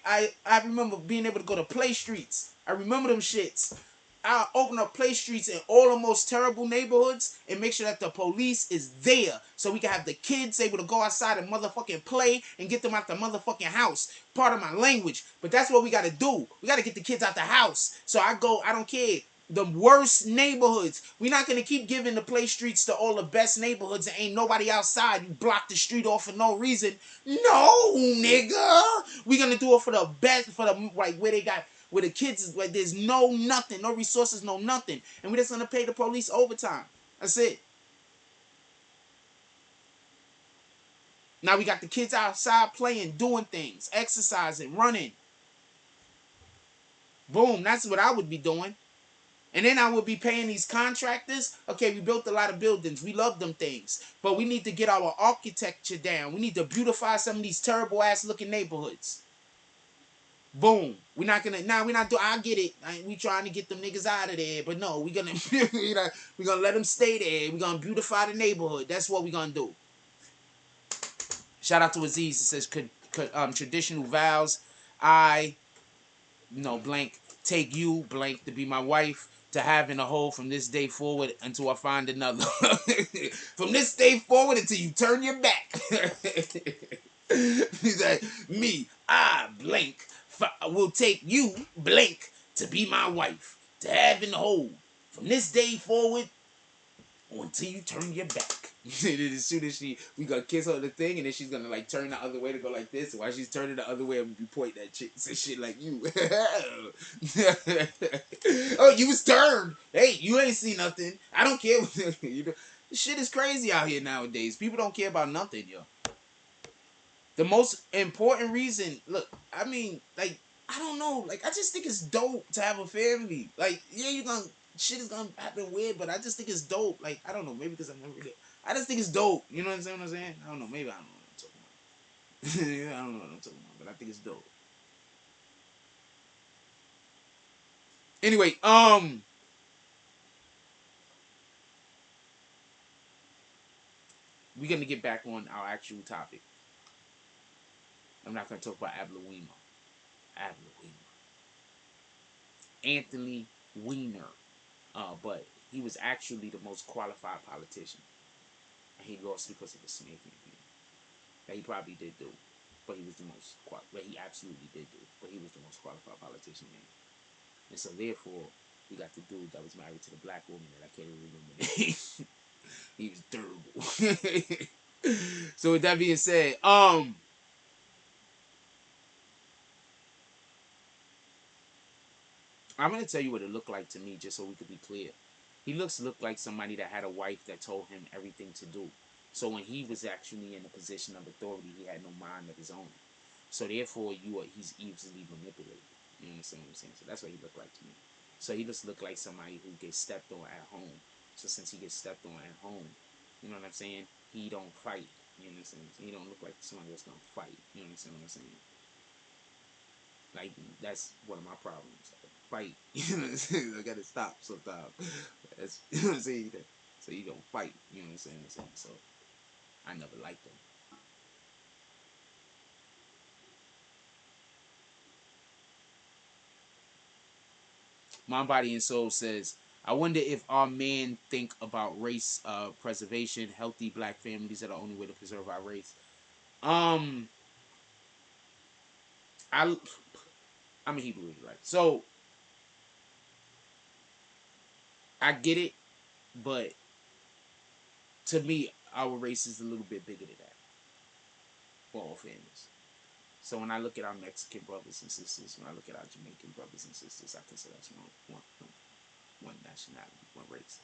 I remember being able to go to play streets. I remember them shits. I'll open up play streets in all the most terrible neighborhoods and make sure that the police is there so we can have the kids able to go outside and motherfucking play and get them out the motherfucking house. Part of my language. But that's what we got to do. We got to get the kids out the house. So I don't care. The worst neighborhoods. We're not going to keep giving the play streets to all the best neighborhoods and ain't nobody outside. You block the street off for no reason. No, nigga. We're going to do it for the best, for the, like, where the kids is, like, there's no nothing, no resources, no nothing. And we're just going to pay the police overtime. That's it. Now we got the kids outside playing, doing things, exercising, running. Boom, that's what I would be doing. And then I would be paying these contractors. Okay, we built a lot of buildings. We love them things. But we need to get our architecture down. We need to beautify some of these terrible ass looking neighborhoods. Boom. We're not doing, I get it. We trying to get them niggas out of there. But no, we're gonna let them stay there. We're gonna beautify the neighborhood. That's what we're gonna do. Shout out to Aziz. It says traditional vows. Blank, take you, blank, to be my wife, to have in a hole from this day forward until I find another. From this day forward until you turn your back. He's like, me, I, blank, will take you, blank, to be my wife, to have in the hole from this day forward until you turn your back. And then as soon as we gonna kiss her the thing, and then she's gonna like turn the other way to go like this. And while she's turning the other way, I'm gonna be pointing at chick, say shit like you. Oh, you was turned. Hey, you ain't see nothing. I don't care. This shit is crazy out here nowadays. People don't care about nothing, yo. The most important reason, look, I mean, like, I don't know, like, I just think it's dope to have a family. Like, yeah, shit is gonna happen weird, but I just think it's dope. Like, I don't know, maybe because I'm never really, I just think it's dope. You know what I'm saying? I don't know, maybe I don't know what I'm talking about. Yeah, I don't know what I'm talking about, but I think it's dope. Anyway, we're gonna get back on our actual topic. I'm not gonna talk about Abla Anthony Weiner. But he was actually the most qualified politician. And he lost because of the snake campaign. That he probably did do. But he was the most he absolutely did do. But he was the most qualified politician, man. And so therefore, we got the dude that was married to the black woman that I can't even remember the name. He was terrible. So with that being said, I'm going to tell you what it looked like to me, just so we could be clear. He looked like somebody that had a wife that told him everything to do. So when he was actually in a position of authority, he had no mind of his own. So therefore, he's easily manipulated. You understand what I'm saying? So that's what he looked like to me. So he just looked like somebody who gets stepped on at home. So since he gets stepped on at home, you know what I'm saying? He don't fight. You understand what I'm saying? He don't look like somebody that's going to fight. You understand what I'm saying? Like, that's one of my problems. Fight. You know what I'm saying? I gotta stop sometimes. That's, you know what I'm saying? So you don't fight. You know what I'm saying? So I never liked them. My Body and Soul says, I wonder if our men think about race preservation. Healthy black families are the only way to preserve our race. I I'm a Hebrew Israelite, so I get it, but to me, our race is a little bit bigger than that for all families. So when I look at our Mexican brothers and sisters, when I look at our Jamaican brothers and sisters, I consider us one nationality, one race.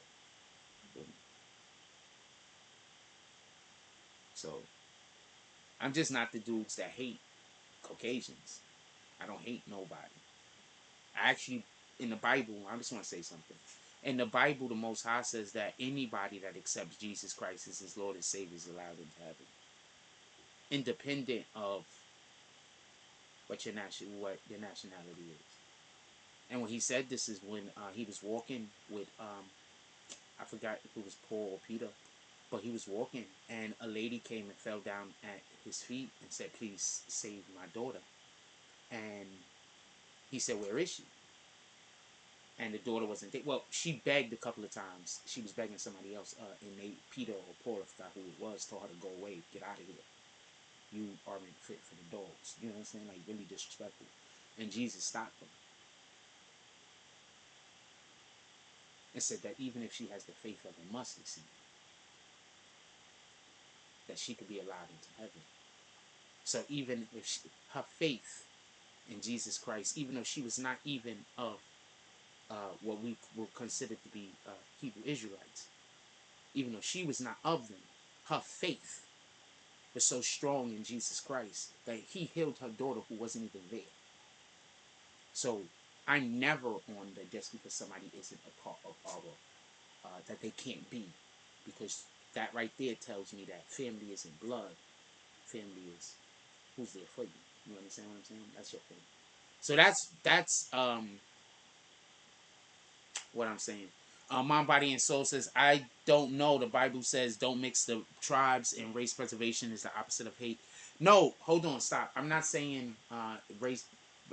So I'm just not the dudes that hate Caucasians. I don't hate nobody. I actually, in the Bible, I just want to say something. In the Bible, the Most High says that anybody that accepts Jesus Christ as his Lord and Savior is allowed into heaven, independent of what your nationality is. And when he said this is when he was walking with I forgot if it was Paul or Peter, but he was walking and a lady came and fell down at his feet and said, "Please save my daughter." And he said, "Where is she?" And the daughter wasn't there. Well, she begged a couple of times. She was begging somebody else, and Peter or Paul, I forgot who it was, told her to go away, get out of here. You aren't fit for the dogs. You know what I'm saying? Like, really disrespectful. And Jesus stopped them and said that even if she has the faith of a mustard seed, that she could be allowed into heaven. So even if her faith in Jesus Christ, even though she was not even of what we would consider to be Hebrew Israelites, even though she was not of them, her faith was so strong in Jesus Christ that he healed her daughter who wasn't even there. So I'm never on the just because somebody isn't a part of our, that they can't be. Because that right there tells me that family isn't blood. Family is who's there for you. You understand what I'm saying? That's your family. So that's what I'm saying. Mind, Body, and Soul says, I don't know. The Bible says don't mix the tribes, and race preservation is the opposite of hate. No, hold on, stop. I'm not saying race.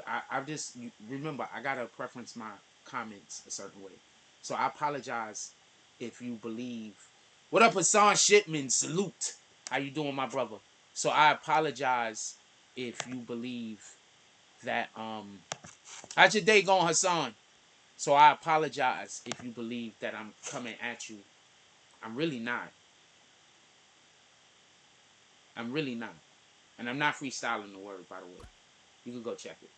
I just, remember, I got to preference my comments a certain way. So I apologize if you believe. What up, Hassan Shipman? Salute. How you doing, my brother? So I apologize if you believe that, how's your day going, Hassan? So I apologize if you believe that I'm coming at you. I'm really not. I'm really not. And I'm not freestyling the word, by the way. You can go check it.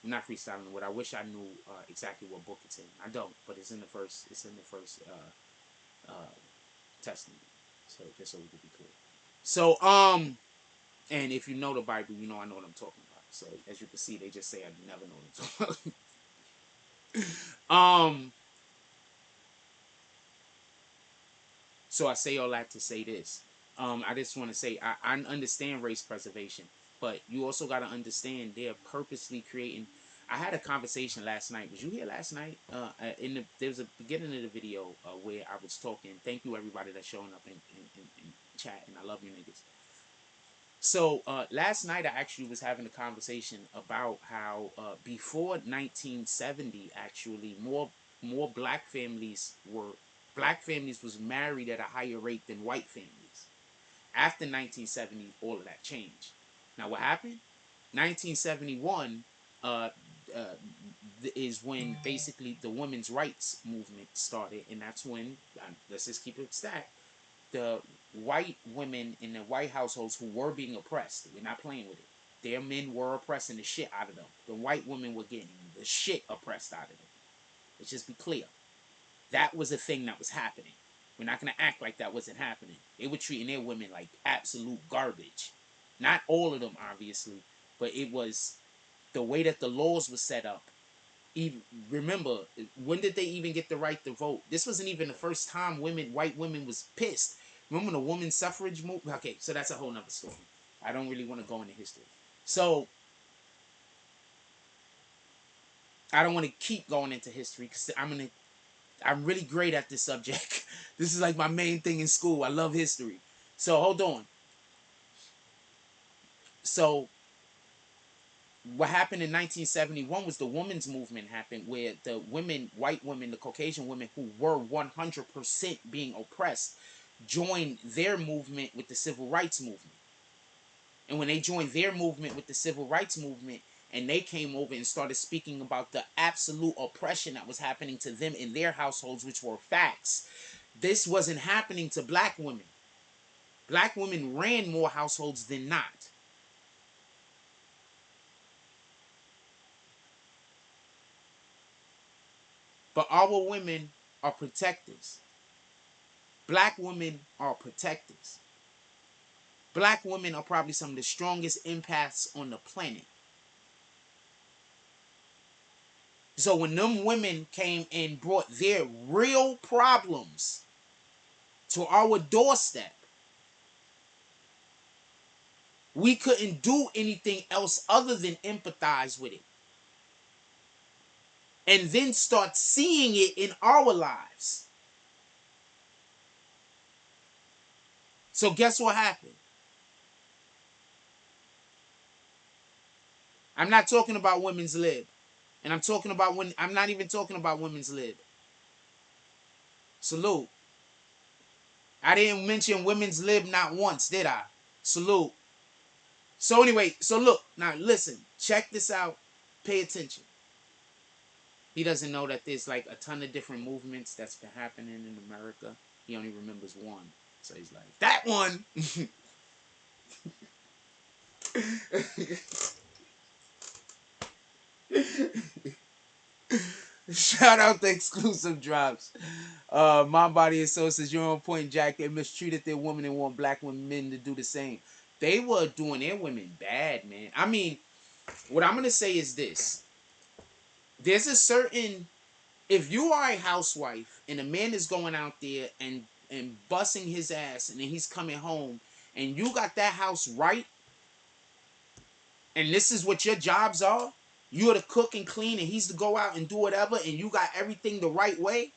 I'm not freestyling the word. I wish I knew exactly what book it's in. I don't, but it's in the first. It's in the first Testament. So just so we can be clear. So and if you know the Bible, you know I know what I'm talking about. So as you can see, they just say I never know what I'm talking about. So I say all that to say this. I just want to say I understand race preservation, but you also got to understand they're purposely creating. I had a conversation last night. Was you here last night? There was a beginning of the video where I was talking. Thank you everybody that's showing up in chat, and I love you niggas. So last night I actually was having a conversation about how before 1970, actually more black families was married at a higher rate than white families. After 1970, all of that changed. Now what happened? 1971 uh, uh, is when basically the women's rights movement started, and that's when let's just keep it stacked. The white women in the white households who were being oppressed, we're not playing with it. Their men were oppressing the shit out of them. The white women were getting the shit oppressed out of them. Let's just be clear. That was a thing that was happening. We're not going to act like that wasn't happening. They were treating their women like absolute garbage. Not all of them, obviously, but it was the way that the laws were set up. Even, remember, when did they even get the right to vote? This wasn't even the first time white women was pissed. Remember the women's suffrage movement? Okay, so that's a whole nother story. I don't really want to go into history. So, I don't want to keep going into history because I'm really great at this subject. This is like my main thing in school. I love history. So, hold on. So, what happened in 1971 was the women's movement happened, where the women, white women, the Caucasian women who were 100% being oppressed, joined their movement with the civil rights movement. And when they joined their movement with the civil rights movement, and they came over and started speaking about the absolute oppression that was happening to them in their households, which were facts, this wasn't happening to black women. Black women ran more households than not. But our women are protectors. Black women are protectors. Black women are probably some of the strongest empaths on the planet. So when them women came and brought their real problems to our doorstep, we couldn't do anything else other than empathize with it. And then start seeing it in our lives. So guess what happened? I'm not talking about women's lib. And I'm not even talking about women's lib. Salute. I didn't mention women's lib not once, did I? Salute. So anyway, so look, now listen, check this out. Pay attention. He doesn't know that there's like a ton of different movements that's been happening in America. He only remembers one. So he's like, that one. Shout out the exclusive drops. My Body and Soul says, you're on point, Jack. They mistreated their women and want black women to do the same. They were doing their women bad, man. I mean, what I'm going to say is this. There's a certain... If you are a housewife and a man is going out there and busting his ass and then he's coming home and you got that house right, and this is what your jobs are, you're to cook and clean and he's to go out and do whatever, and you got everything the right way,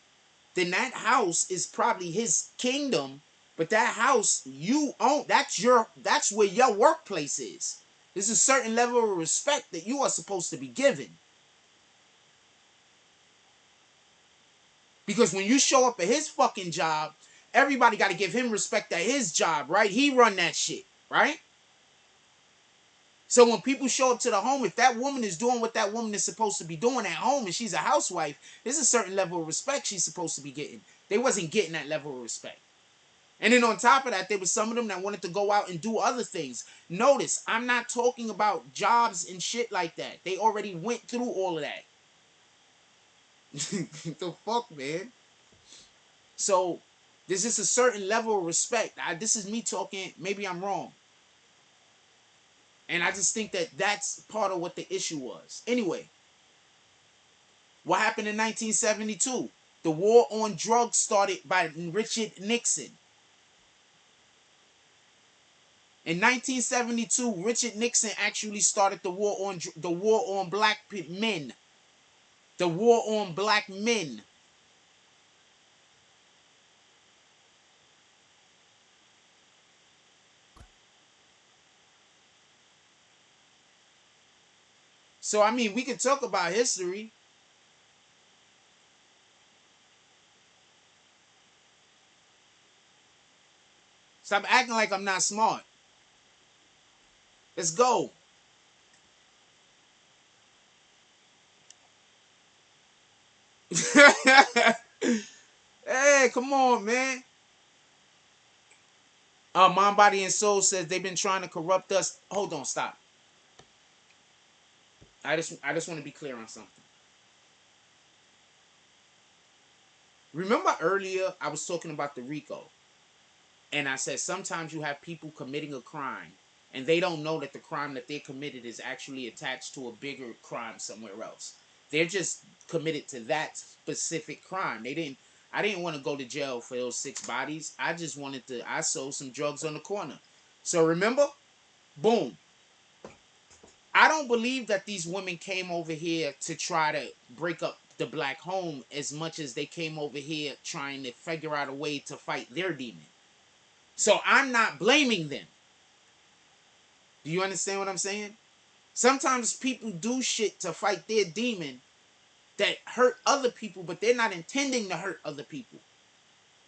then that house is probably his kingdom. But that house you own, that's where your workplace is. There's a certain level of respect that you are supposed to be given. Because when you show up at his fucking job, everybody got to give him respect at his job, right? He run that shit, right? So when people show up to the home, if that woman is doing what that woman is supposed to be doing at home and she's a housewife, there's a certain level of respect she's supposed to be getting. They wasn't getting that level of respect. And then on top of that, there was some of them that wanted to go out and do other things. Notice, I'm not talking about jobs and shit like that. They already went through all of that. The fuck, man? So, there's just a certain level of respect. This is me talking. Maybe I'm wrong. And I just think that that's part of what the issue was. Anyway, what happened in 1972? The war on drugs started by Richard Nixon. In 1972, Richard Nixon actually started the war on black men. The war on black men. So, I mean, we can talk about history. Stop acting like I'm not smart. Let's go. Hey, come on, man. Mind, Body, and Soul says they've been trying to corrupt us. Hold on, stop. I just want to be clear on something. Remember earlier I was talking about the Rico, and I said sometimes you have people committing a crime and they don't know that the crime that they committed is actually attached to a bigger crime somewhere else. They're just committed to that specific crime. I didn't want to go to jail for those 6 bodies. I sold some drugs on the corner. So remember? Boom. I don't believe that these women came over here to try to break up the black home as much as they came over here trying to figure out a way to fight their demon. So I'm not blaming them. Do you understand what I'm saying? Sometimes people do shit to fight their demon that hurt other people, but they're not intending to hurt other people.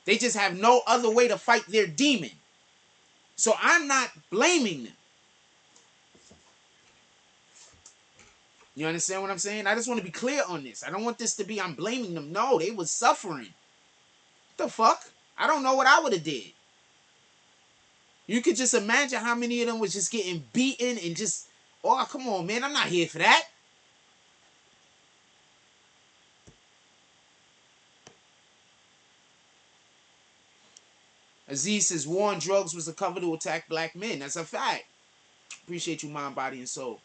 They just have no other way to fight their demon. So I'm not blaming them. You understand what I'm saying? I just want to be clear on this. I don't want this to be I'm blaming them. No, they was suffering. What the fuck? I don't know what I would have did. You could just imagine how many of them was just getting beaten and just, oh, come on, man. I'm not here for that. Aziz says war on drugs was a cover to attack black men. That's a fact. Appreciate you, mind, body, and soul.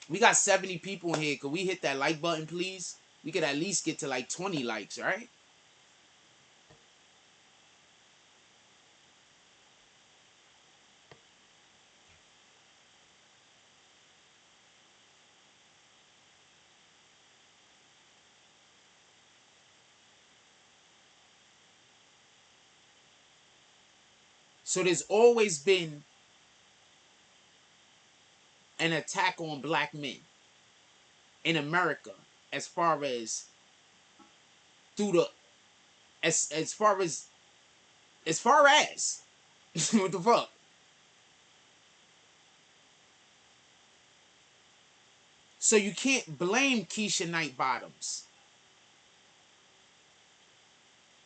We got 70 people in here. Could we hit that like button, please? We could at least get to like 20 likes, right? So there's always been an attack on black men in America, as far as through the as far as what the fuck? So you can't blame Keisha Knight Bottoms.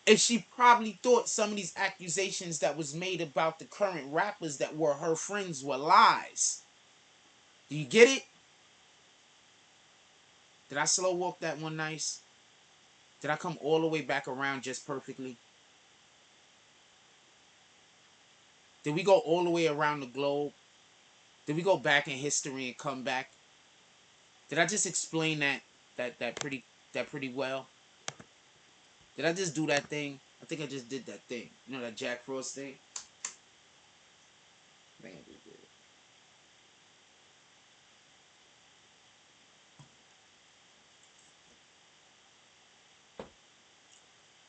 And she probably thought some of these accusations that was made about the current rappers that were her friends were lies. Do you get it? Did I slow walk that one nice? Did I come all the way back around just perfectly? Did we go all the way around the globe? Did we go back in history and come back? Did I just explain that pretty well? Did I just do that thing? I think I just did that thing. You know that Jack Frost thing? I think I just did it.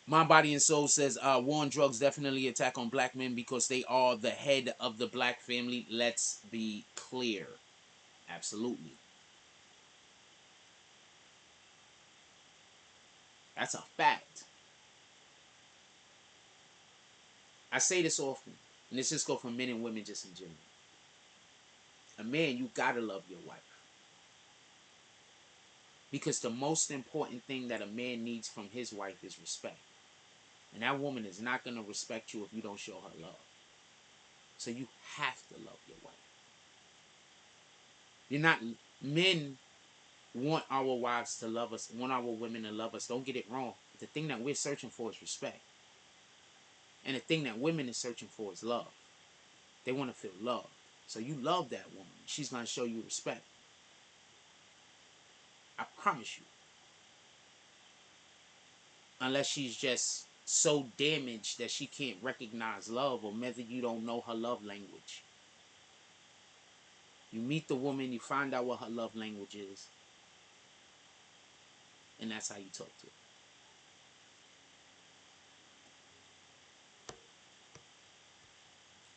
My Body and Soul says, war on drugs definitely attack on black men because they are the head of the black family. Let's be clear. Absolutely. That's a fact. I say this often, and this just go for men and women just in general. A man, you gotta love your wife. Because the most important thing that a man needs from his wife is respect. And that woman is not gonna respect you if you don't show her love. So you have to love your wife. You're not, men want our wives to love us, want our women to love us. Don't get it wrong. The thing that we're searching for is respect. And the thing that women is searching for is love. They want to feel love. So you love that woman. She's going to show you respect. I promise you. Unless she's just so damaged that she can't recognize love, or whether you don't know her love language. You meet the woman, you find out what her love language is, and that's how you talk to her.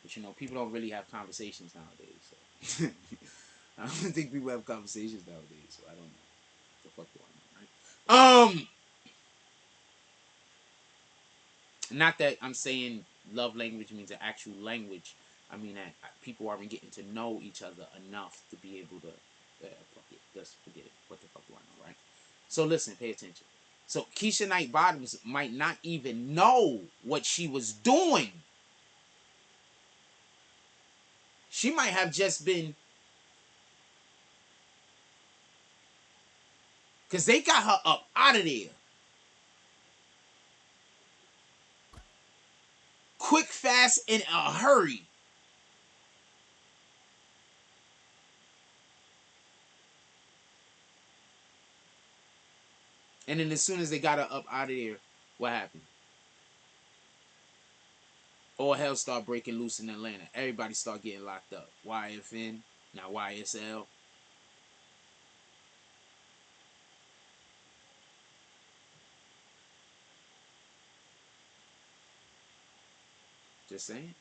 But you know, people don't really have conversations nowadays. So. I don't think people have conversations nowadays, so I don't know. The fuck do I know, right? Not that I'm saying love language means an actual language. I mean that people aren't getting to know each other enough to be able to. Fuck it. Just forget it. What the fuck do I know, right? So listen, pay attention. So Keisha Knight Bottoms might not even know what she was doing. She might have just been, because they got her up out of there. Quick, fast, in a hurry. And then as soon as they got her up out of there, what happened? All hell start breaking loose in Atlanta. Everybody start getting locked up. YFN, now YSL. Just saying.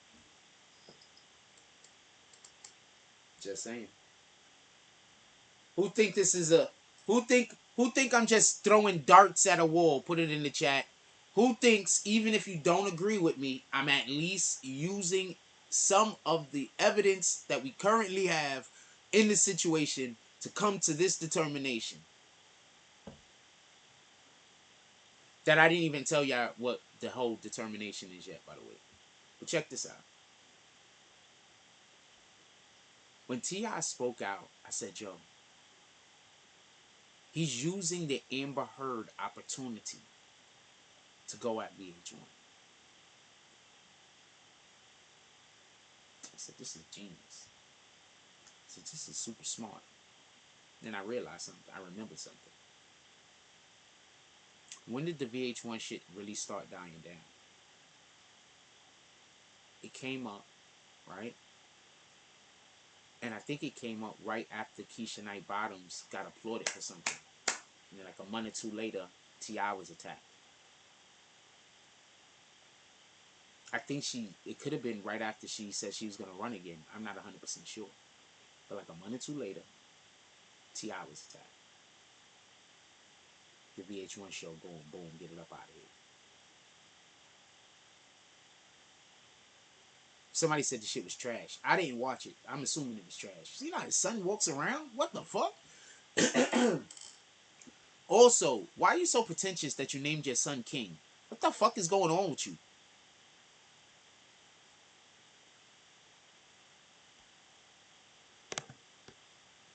Just saying. Who think this is a who think I'm just throwing darts at a wall? Put it in the chat. Who thinks even if you don't agree with me, I'm at least using some of the evidence that we currently have in the situation to come to this determination? That I didn't even tell y'all what the whole determination is yet, by the way. But check this out. When T.I. spoke out, I said, yo, he's using the Amber Heard opportunity to go at VH1. I said, this is genius. I said, this is super smart. Then I realized something. I remembered something. When did the VH1 shit really start dying down? It came up, right? And I think it came up right after Keisha Knight Bottoms got applauded for something. And then like a month or two later, T.I. was attacked. I think it could have been right after she said she was going to run again. I'm not 100% sure. But like a month or two later, T.I. was attacked. The VH1 show, boom, boom, get it up out of here. Somebody said the shit was trash. I didn't watch it. I'm assuming it was trash. See how his son walks around? What the fuck? Also, why are you so pretentious that you named your son King? What the fuck is going on with you?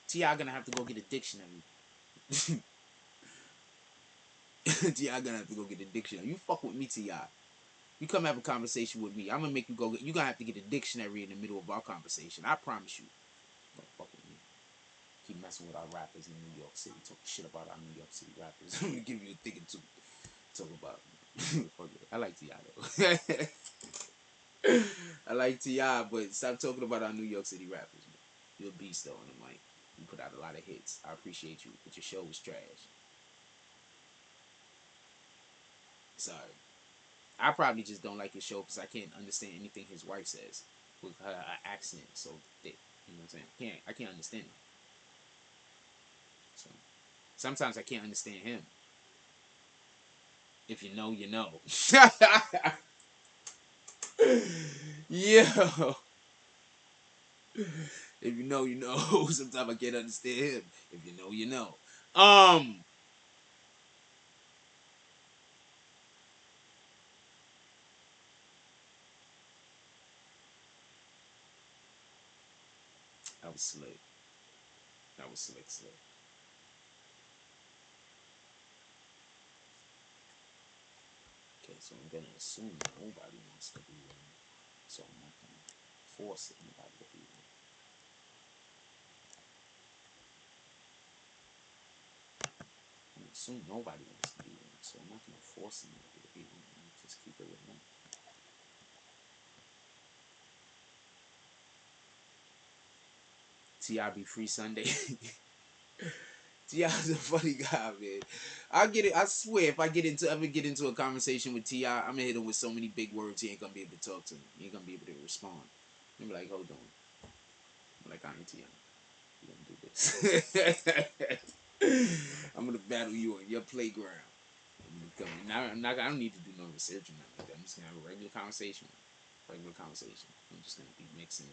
T.I. gonna have to go get a dictionary. T.I. gonna have to go get a dictionary. You fuck with me, T.I. You come have a conversation with me. I'm gonna make you go. You gonna have to get a dictionary in the middle of our conversation. I promise you. Don't fuck with me. Keep messing with our rappers in New York City. Talking shit about our New York City rappers. I'm gonna give you a thing or two. Talk about. I like T.I. though. I like T.I., but stop talking about our New York City rappers. Man. You're a beast though on the mic. You put out a lot of hits. I appreciate you, but your show was trash. Sorry. I probably just don't like his show because I can't understand anything his wife says with her accent so thick. You know what I'm saying? I can't understand him. So sometimes I can't understand him. If you know, you know. Yo. If you know, you know. Sometimes I can't understand him. If you know, you know. That was slick. That was slick. Okay, so I'm gonna assume nobody wants to be one. So I'm not gonna force anybody to be one. I'm gonna assume nobody wants to be one. So I'm not gonna force anybody to be one. Just keep it with me. T.I. be free Sunday. T.I.'s a funny guy, man. I get it. I swear, if I ever get into a conversation with T.I., I'm gonna hit him with so many big words he ain't gonna be able to talk to me. He ain't gonna be able to respond. I'm like, hold on. I'm like, I ain't T.I. You gonna do this? I'm gonna battle you on your playground. I'm not. I don't need to do no research or nothing like that. I'm just gonna have a regular conversation. I'm just gonna be mixing,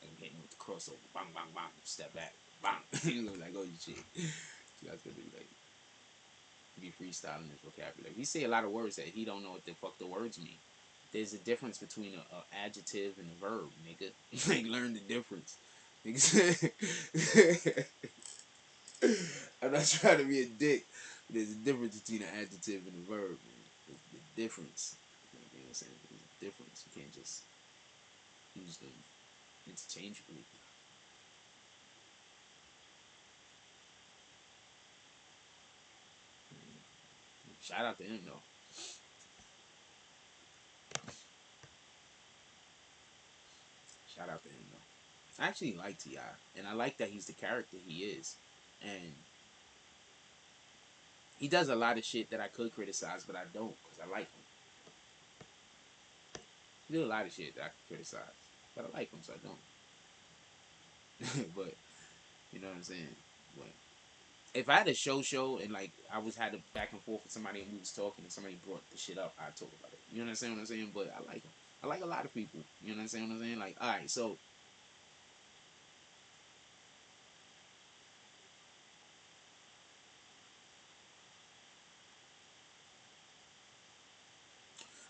and hitting with the crossover. Bang, bang, bang. Step back. Bang. You look like, oh shit. So that's gonna be like be freestyling his vocabulary. He say a lot of words that he don't know what the fuck the words mean. There's a difference between a adjective and a verb, nigga. Like learn the difference. I'm not trying to be a dick. But there's a difference between an adjective and a verb, man. There's the difference. You know what I'm saying? There's a difference. You can't just use them interchangeably. Shout out to him though. Shout out to him though. I actually like T.I. and I like that he's the character he is, and he does a lot of shit that I could criticize, but I don't because I like him. He do a lot of shit that I could criticize, but I like him, so I don't. But You know what I'm saying? But if I had a show and like I had a back and forth with somebody and we was talking and somebody brought the shit up, I'd talk about it. You understand what I'm saying? But I like them. I like a lot of people. You understand what I'm saying? Like, all right, so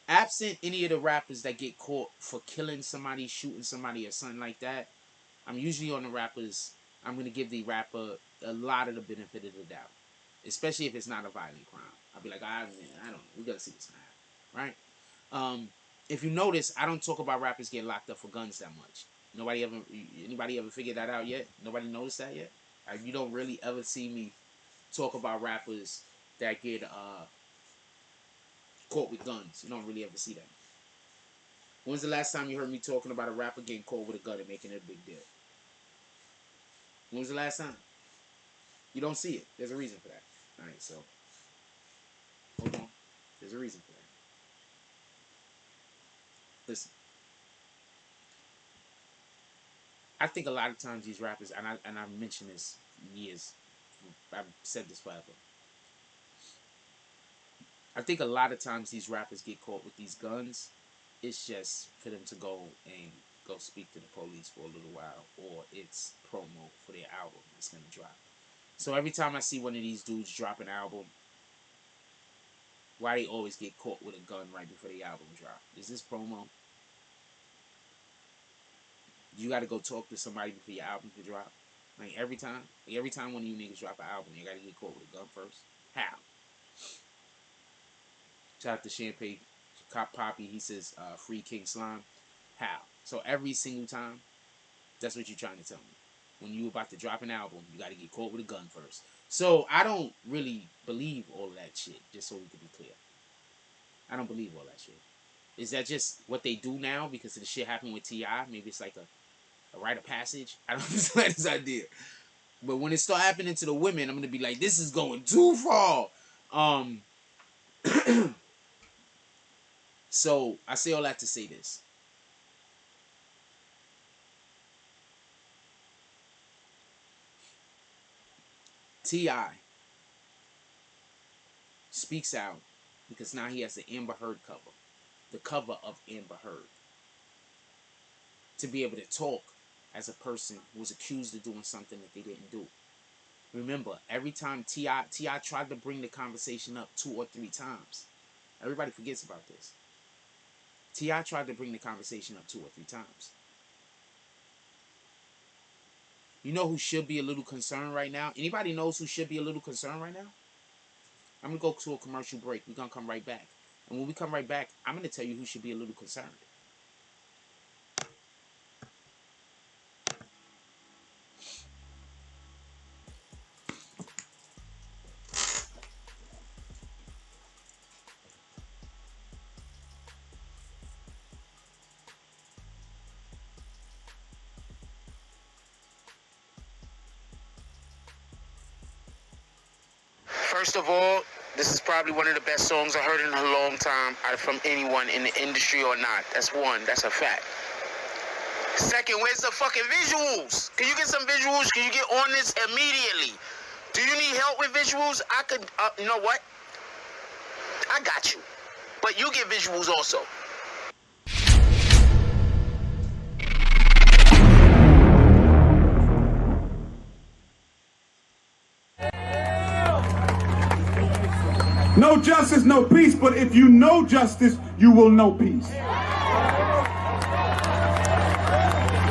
absent any of the rappers that get caught for killing somebody, shooting somebody, or something like that, I'm usually on the rappers. I'm gonna give the rapper a lot of the benefit of the doubt, especially if it's not a violent crime. I'll be like, I don't know. We gotta see what's gonna happen, right? If you notice, I don't talk about rappers getting locked up for guns that much. Anybody ever figured that out yet? Nobody noticed that yet? You don't really ever see me talk about rappers that get caught with guns. You don't really ever see that. When's the last time you heard me talking about a rapper getting caught with a gun and making it a big deal? When was the last time? You don't see it. There's a reason for that. All right, so hold on. There's a reason for that. Listen, I think a lot of times these rappers, and I've mentioned this years. I've said this forever. I think a lot of times these rappers get caught with these guns. It's just for them to go speak to the police for a little while, or it's promo for their album that's gonna drop. So every time I see one of these dudes drop an album, why they always get caught with a gun right before the album drop? Is this promo? You gotta go talk to somebody before your album can drop. Like every time one of you niggas drop an album, you gotta get caught with a gun first. How? Shout out to Champagne Cop Poppy. He says, free King Slime. How? So every single time, that's what you're trying to tell me. When you about to drop an album, you got to get caught with a gun first. So I don't really believe all of that shit, just so we can be clear. I don't believe all that shit. Is that just what they do now because of the shit happened with T.I.? Maybe it's like a rite of passage? I don't understand this idea. But when it start happening to the women, I'm going to be like, this is going too far. So I say all that to say this. T.I. speaks out because now he has the Amber Heard cover. The cover of Amber Heard. To be able to talk as a person who was accused of doing something that they didn't do. Remember, every time T.I. tried to bring the conversation up 2 or 3 times. Everybody forgets about this. T.I. tried to bring the conversation up 2 or 3 times. You know who should be a little concerned right now? Anybody knows who should be a little concerned right now? I'm going to go to a commercial break. We're going to come right back. And when we come right back, I'm going to tell you who should be a little concerned. First of all, this is probably one of the best songs I heard in a long time from anyone in the industry or not. That's one. That's a fact. Second, where's the fucking visuals? Can you get some visuals? Can you get on this immediately? Do you need help with visuals? I could, you know what? I got you. But you get visuals also. No justice, no peace, but if you know justice, you will know peace.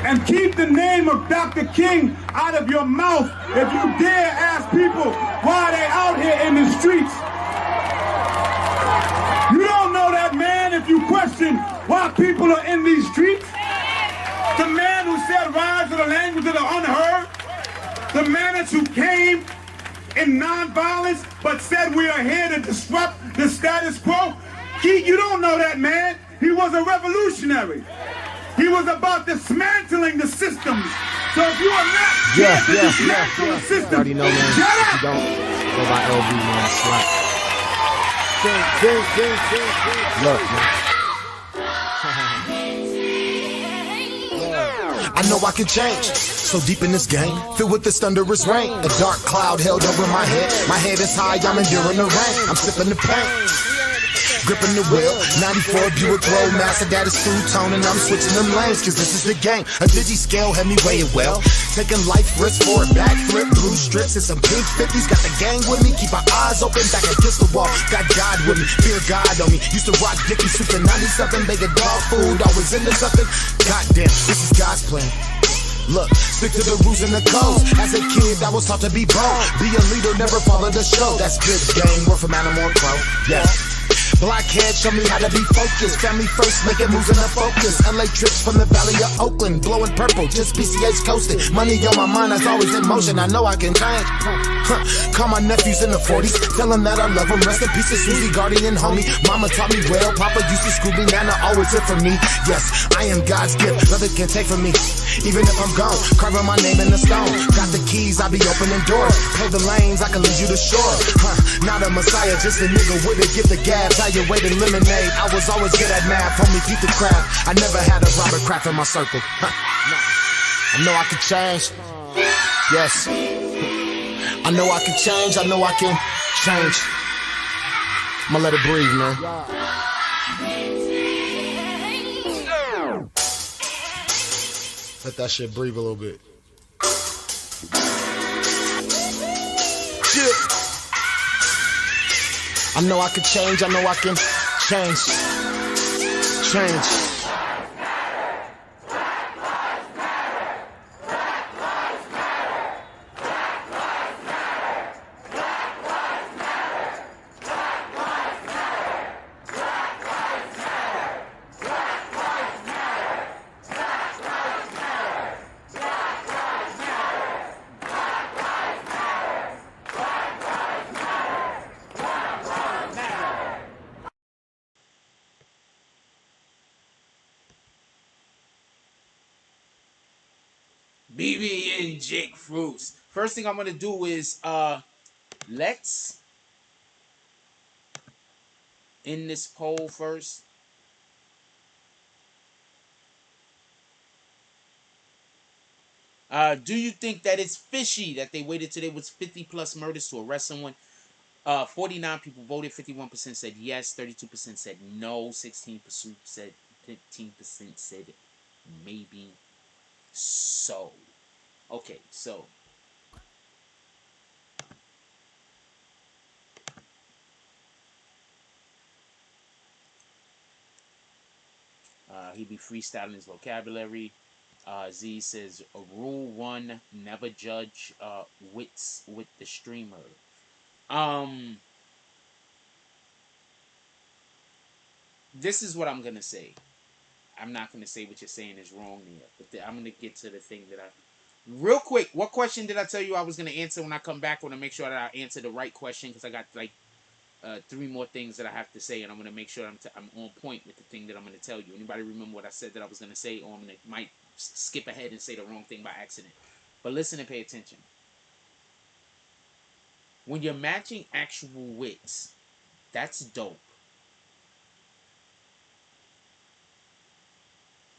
And keep the name of Dr. King out of your mouth if you dare ask people why they out here in the streets. You don't know that man if you question why people are in these streets. The man who said rise to the language of the unheard. The man who came in nonviolence, but said we are here to disrupt the status quo. You don't know that man. He was a revolutionary. He was about dismantling the systems. So if you are not here to dismantle the systems, you already know, man. Shut up. You don't go by LB, man. Slap. Look, man. I I know I can change. So deep in this game, filled with this thunderous rain. A dark cloud held over my head. My head is high, I'm enduring the rain. I'm sipping the pain. Gripping the wheel, 94 Buick Roadmaster, that is two-tone, and I'm switching them lanes, cause this is the game. A digi-scale had me weighing well, taking life risks for a backflip, blue strips and some pink 50s, got the gang with me, keep my eyes open, back against the wall, got God with me, fear God on me, used to rock Dickie suits in 97, bag of dog food, always into something, goddamn, this is God's plan. Look, stick to the rules and the codes. As a kid, I was taught to be bold. Be a leader, never follow the show. That's good game, we're from Animal Pro. Yeah. Blackhead, show me how to be focused. Family first, making moves in the focus. LA trips from the valley of Oakland, blowing purple, just PCH coasting. Money on my mind, that's always in motion. I know I can change. Call my nephews in the 40s, tell them that I love them. Rest in peace to Susie, guardian homie. Mama taught me well, Papa used to school me, Nana always here for me. Yes, I am God's gift, nothing can take from me. Even if I'm gone, carving my name in the stone. Got the keys, I be opening doors. Play the lanes, I can lead you to shore. Not a messiah, just a nigga with a gift of gab. Your weight in lemonade. I was always good at math, homie, keep the craft. I never had a Robert Kraft in my circle. I know I can change. Yes. I know I can change. I know I can change. I'ma let it breathe, man. Let that shit breathe a little bit. Yeah. I know I can change, I know I can change. Change. BB and Jake Fruits. First thing I'm gonna do is let's end this poll first. Do you think that it's fishy that they waited till there was 50 plus murders to arrest someone? 49 people voted, 51% said yes, 32% said no, 16% said 15% said maybe so. Okay, so he be freestyling his vocabulary. Z says rule one: never judge wits with the streamer. This is what I'm gonna say. I'm not gonna say what you're saying is wrong there, but I'm gonna get to the thing that I. Real quick, what question did I tell you I was gonna answer when I come back? I want to make sure that I answer the right question because I got like 3 more things that I have to say, and I'm gonna make sure I'm on point with the thing that I'm gonna tell you. Anybody remember what I said that I was gonna say, or I'm gonna might skip ahead and say the wrong thing by accident? But listen and pay attention. When you're matching actual wits, that's dope,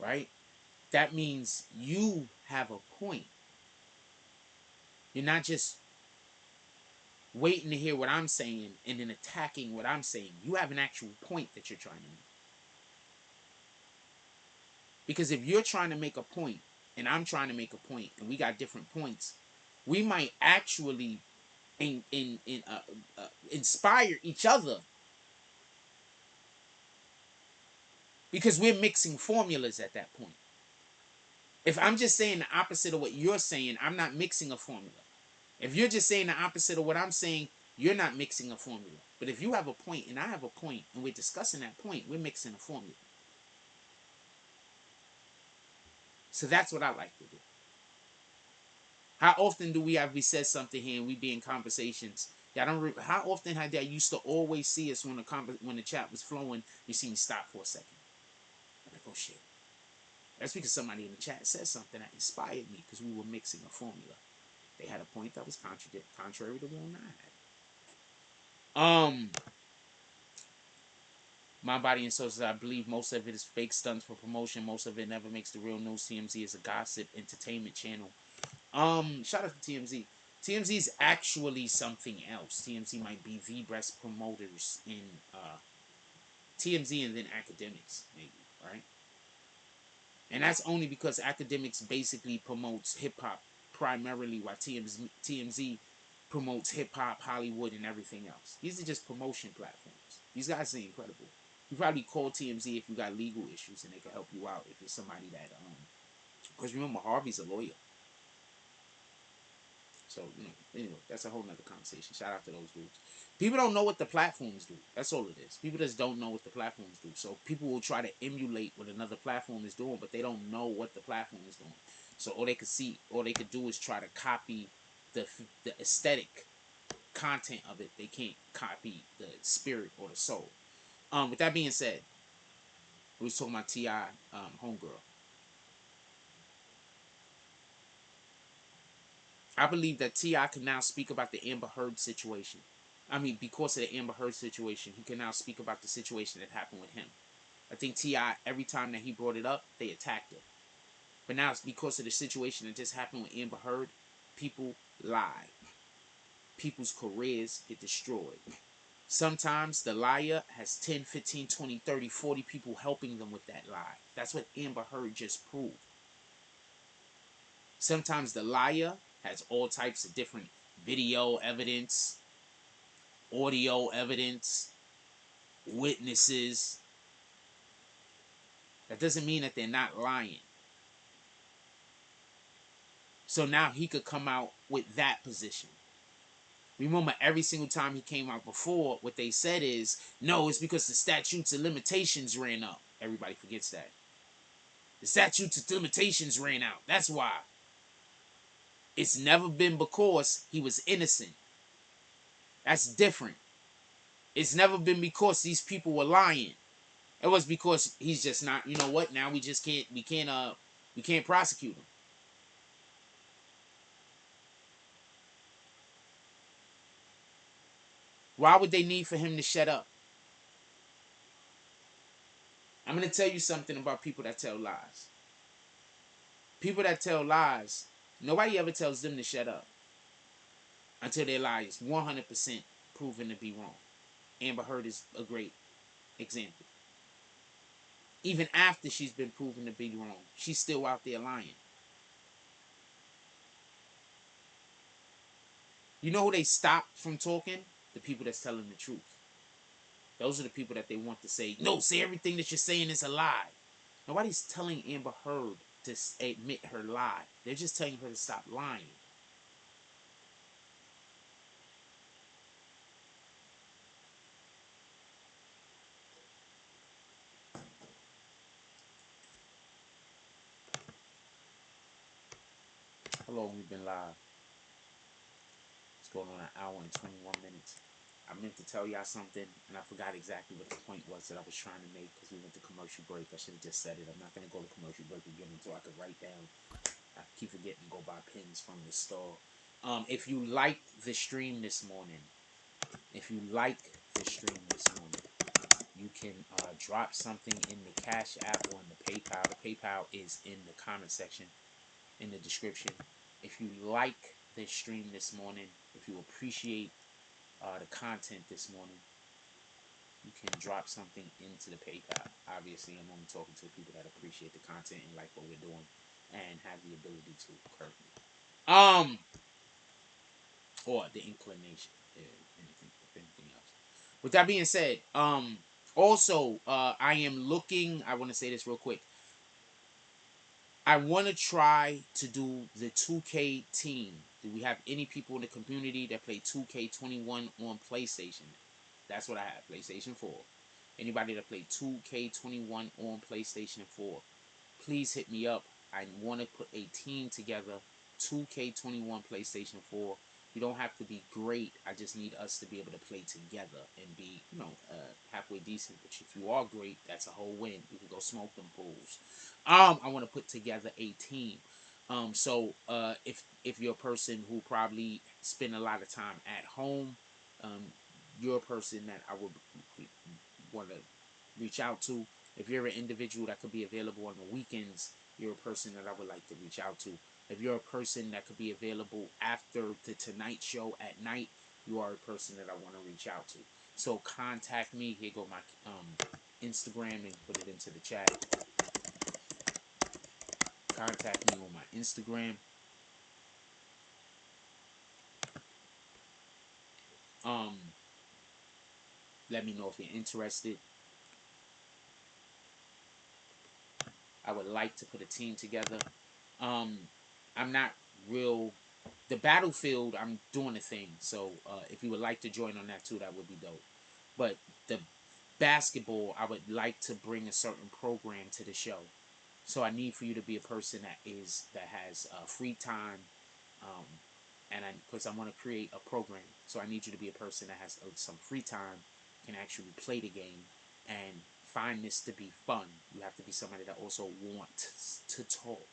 right? That means you have a point. You're not just waiting to hear what I'm saying and then attacking what I'm saying. You have an actual point that you're trying to make. Because if you're trying to make a point and I'm trying to make a point and we got different points, we might actually inspire each other because we're mixing formulas at that point. If I'm just saying the opposite of what you're saying, I'm not mixing a formula. If you're just saying the opposite of what I'm saying, you're not mixing a formula. But if you have a point and I have a point and we're discussing that point, we're mixing a formula. So that's what I like to do. How often do we said something here and we be in conversations? How often had that used to always see us when the chat was flowing? You see me stop for a second. I'm like, oh shit. That's because somebody in the chat said something that inspired me because we were mixing a formula. They had a point that was contrary to one I had. My Body and Sources, I believe most of it is fake stunts for promotion. Most of it never makes the real news. TMZ is a gossip entertainment channel. Shout out to TMZ. TMZ is actually something else. TMZ might be the best promoters in TMZ and then academics, maybe, right? And that's only because academics basically promotes hip hop primarily, while TMZ promotes hip hop, Hollywood, and everything else. These are just promotion platforms. These guys are incredible. You probably call TMZ if you got legal issues and they can help you out if it's somebody that because remember Harvey's a lawyer. So, anyway, that's a whole nother conversation. Shout out to those dudes. People don't know what the platforms do. That's all it is. People just don't know what the platforms do. So people will try to emulate what another platform is doing, but they don't know what the platform is doing. So all they could do is try to copy the aesthetic content of it. They can't copy the spirit or the soul. With that being said, we was talking about T.I. Homegirl. I believe that T.I. can now speak about the Amber Heard situation. I mean, because of the Amber Heard situation, he can now speak about the situation that happened with him. I think T.I., every time that he brought it up, they attacked it. But now it's because of the situation that just happened with Amber Heard, people lie. People's careers get destroyed. Sometimes the liar has 10, 15, 20, 30, 40 people helping them with that lie. That's what Amber Heard just proved. Sometimes the liar has all types of different video evidence, audio evidence, witnesses. That doesn't mean that they're not lying. So now he could come out with that position. Remember, every single time he came out before, what they said is, no, it's because the statutes of limitations ran up. Everybody forgets that. The statutes of limitations ran out. That's why. It's never been because he was innocent. That's different. It's never been because these people were lying. It was because he's just not, you know what, now we can't prosecute him. Why would they need for him to shut up? I'm going to tell you something about people that tell lies. People that tell lies, nobody ever tells them to shut up until their lie is 100% proven to be wrong. Amber Heard is a great example. Even after she's been proven to be wrong, she's still out there lying. You know who they stop from talking? The people that's telling the truth. Those are the people that they want to say, no, say everything that you're saying is a lie. Nobody's telling Amber Heard to admit her lie. They're just telling her to stop lying. How long we've been live? It's going on an hour and 21 minutes. I meant to tell y'all something, and I forgot exactly what the point was that I was trying to make because we went to commercial break. I should have just said it. I'm not going to go to commercial break again until I can write down. I keep forgetting to go buy pins from the store. If you liked the stream this morning, you can drop something in the Cash App or in the PayPal. The PayPal is in the comment section, in the description. If you like the stream this morning, if you appreciate the content this morning, you can drop something into the PayPal. Obviously, I'm only talking to the people that appreciate the content and like what we're doing and have the ability to currently. Or the inclination, if anything else. With that being said, also, I want to say this real quick. I want to try to do the 2K team. Do we have any people in the community that play 2K21 on PlayStation? That's what I have, PlayStation 4. Anybody that play 2K21 on PlayStation 4, please hit me up. I want to put a team together, 2K21 PlayStation 4. You don't have to be great. I just need us to be able to play together and be, halfway decent. But if you are great, that's a whole win. We can go smoke them pools. I want to put together a team. So if you're a person who probably spend a lot of time at home, you're a person that I would want to reach out to. If you're an individual that could be available on the weekends, you're a person that I would like to reach out to. If you're a person that could be available after the Tonight Show at night, you are a person that I want to reach out to. So contact me. Here go my Instagram, and put it into the chat. Contact me on my Instagram. Let me know if you're interested. I would like to put a team together. I'm not real. The battlefield, I'm doing a thing. So if you would like to join on that too, that would be dope. But the basketball, I would like to bring a certain program to the show. So I need for you to be a person that has free time, um, and because I want to create a program. So I need you to be a person that has some free time, can actually play the game, and find this to be fun. You have to be somebody that also wants to talk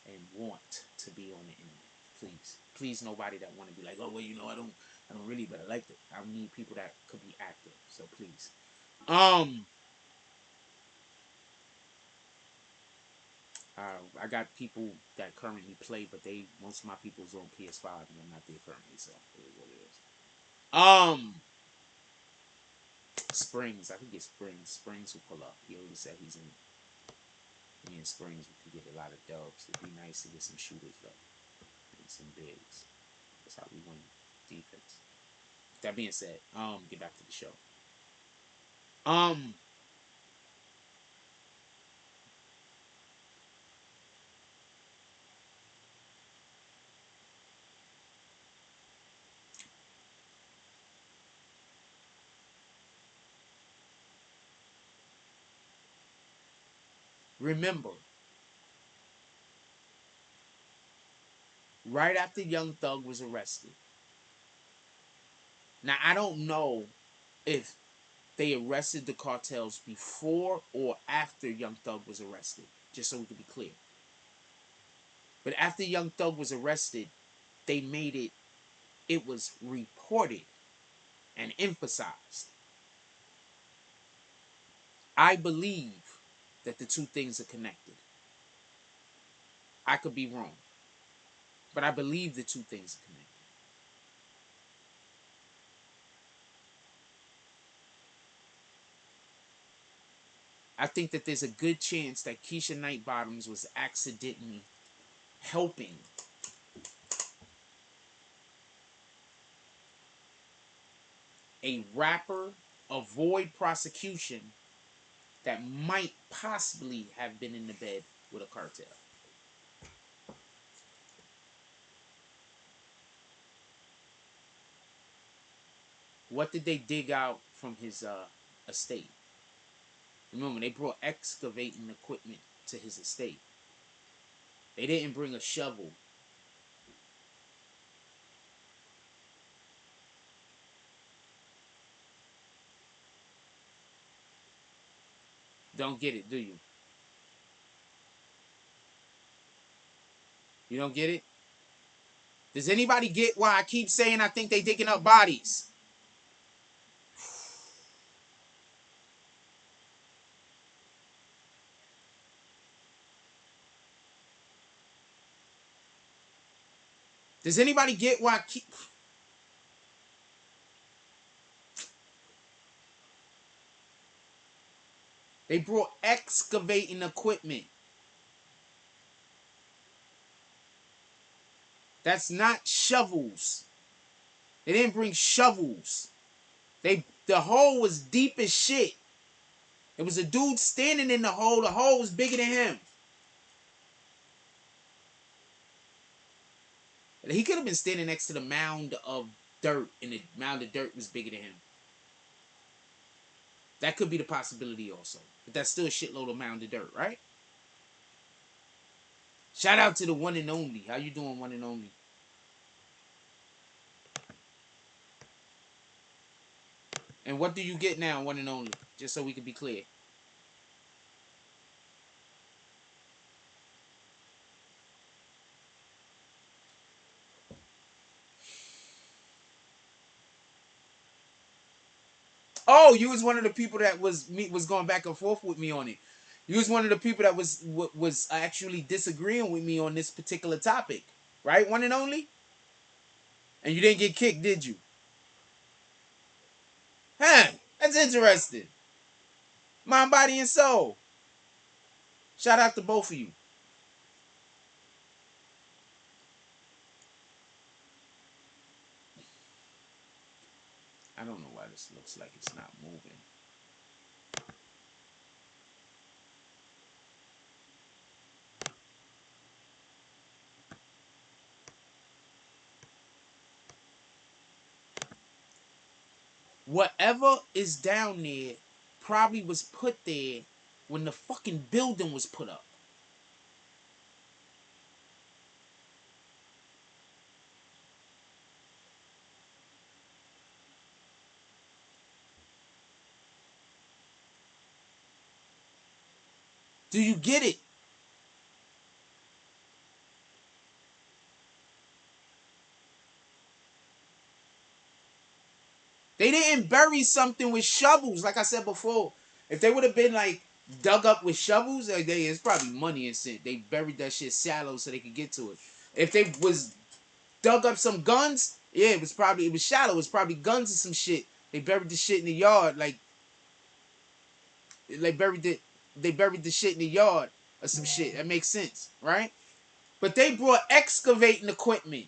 and want to be on the internet. Please, nobody that want to be like, oh well, I don't really, but I like it. I need people that could be active. So please, I got people that currently play, but most of my people's on PS5 and I'm not there currently, so it is what it is. Springs, I think it's Springs. Springs will pull up. He already said he's in. Me and Springs, we could get a lot of dubs. It'd be nice to get some shooters though, and some bigs. That's how we win defense. That being said, get back to the show. Remember, right after Young Thug was arrested. Now I don't know if they arrested the cartels before or after Young Thug was arrested, just so we can be clear. But after Young Thug was arrested, they made it was reported and emphasized. I believe that the two things are connected. I could be wrong, but I believe the two things are connected. I think that there's a good chance that Keisha Knight Bottoms was accidentally helping a rapper avoid prosecution that might possibly have been in the bed with a cartel. What did they dig out from his estate? Remember, they brought excavating equipment to his estate. They didn't bring a shovel. Don't get it, do you? You don't get it? Does anybody get why I keep saying I think they digging up bodies? Does anybody get why I keep... They brought excavating equipment. That's not shovels. They didn't bring shovels. The hole was deep as shit. It was a dude standing in the hole. The hole was bigger than him. He could have been standing next to the mound of dirt, and the mound of dirt was bigger than him. That could be the possibility also. But that's still a shitload of mound of dirt, right? Shout out to the one and only. How you doing, one and only? And what do you get now, one and only? Just so we can be clear. Oh, you was one of the people that was going back and forth with me on it. You was one of the people that was actually disagreeing with me on this particular topic, right? One and only. And you didn't get kicked, did you? Huh? That's interesting. Mind, body, and soul. Shout out to both of you. I don't know why this looks like it's not moving. Whatever is down there probably was put there when the fucking building was put up. Do you get it? They didn't bury something with shovels, like I said before. If they would have been like dug up with shovels, it's probably money and shit. They buried that shit shallow so they could get to it. If they was dug up some guns, yeah, it was shallow. It was probably guns or some shit. They buried the shit in the yard, like they buried the shit in the yard or some shit. That makes sense, right? But they brought excavating equipment.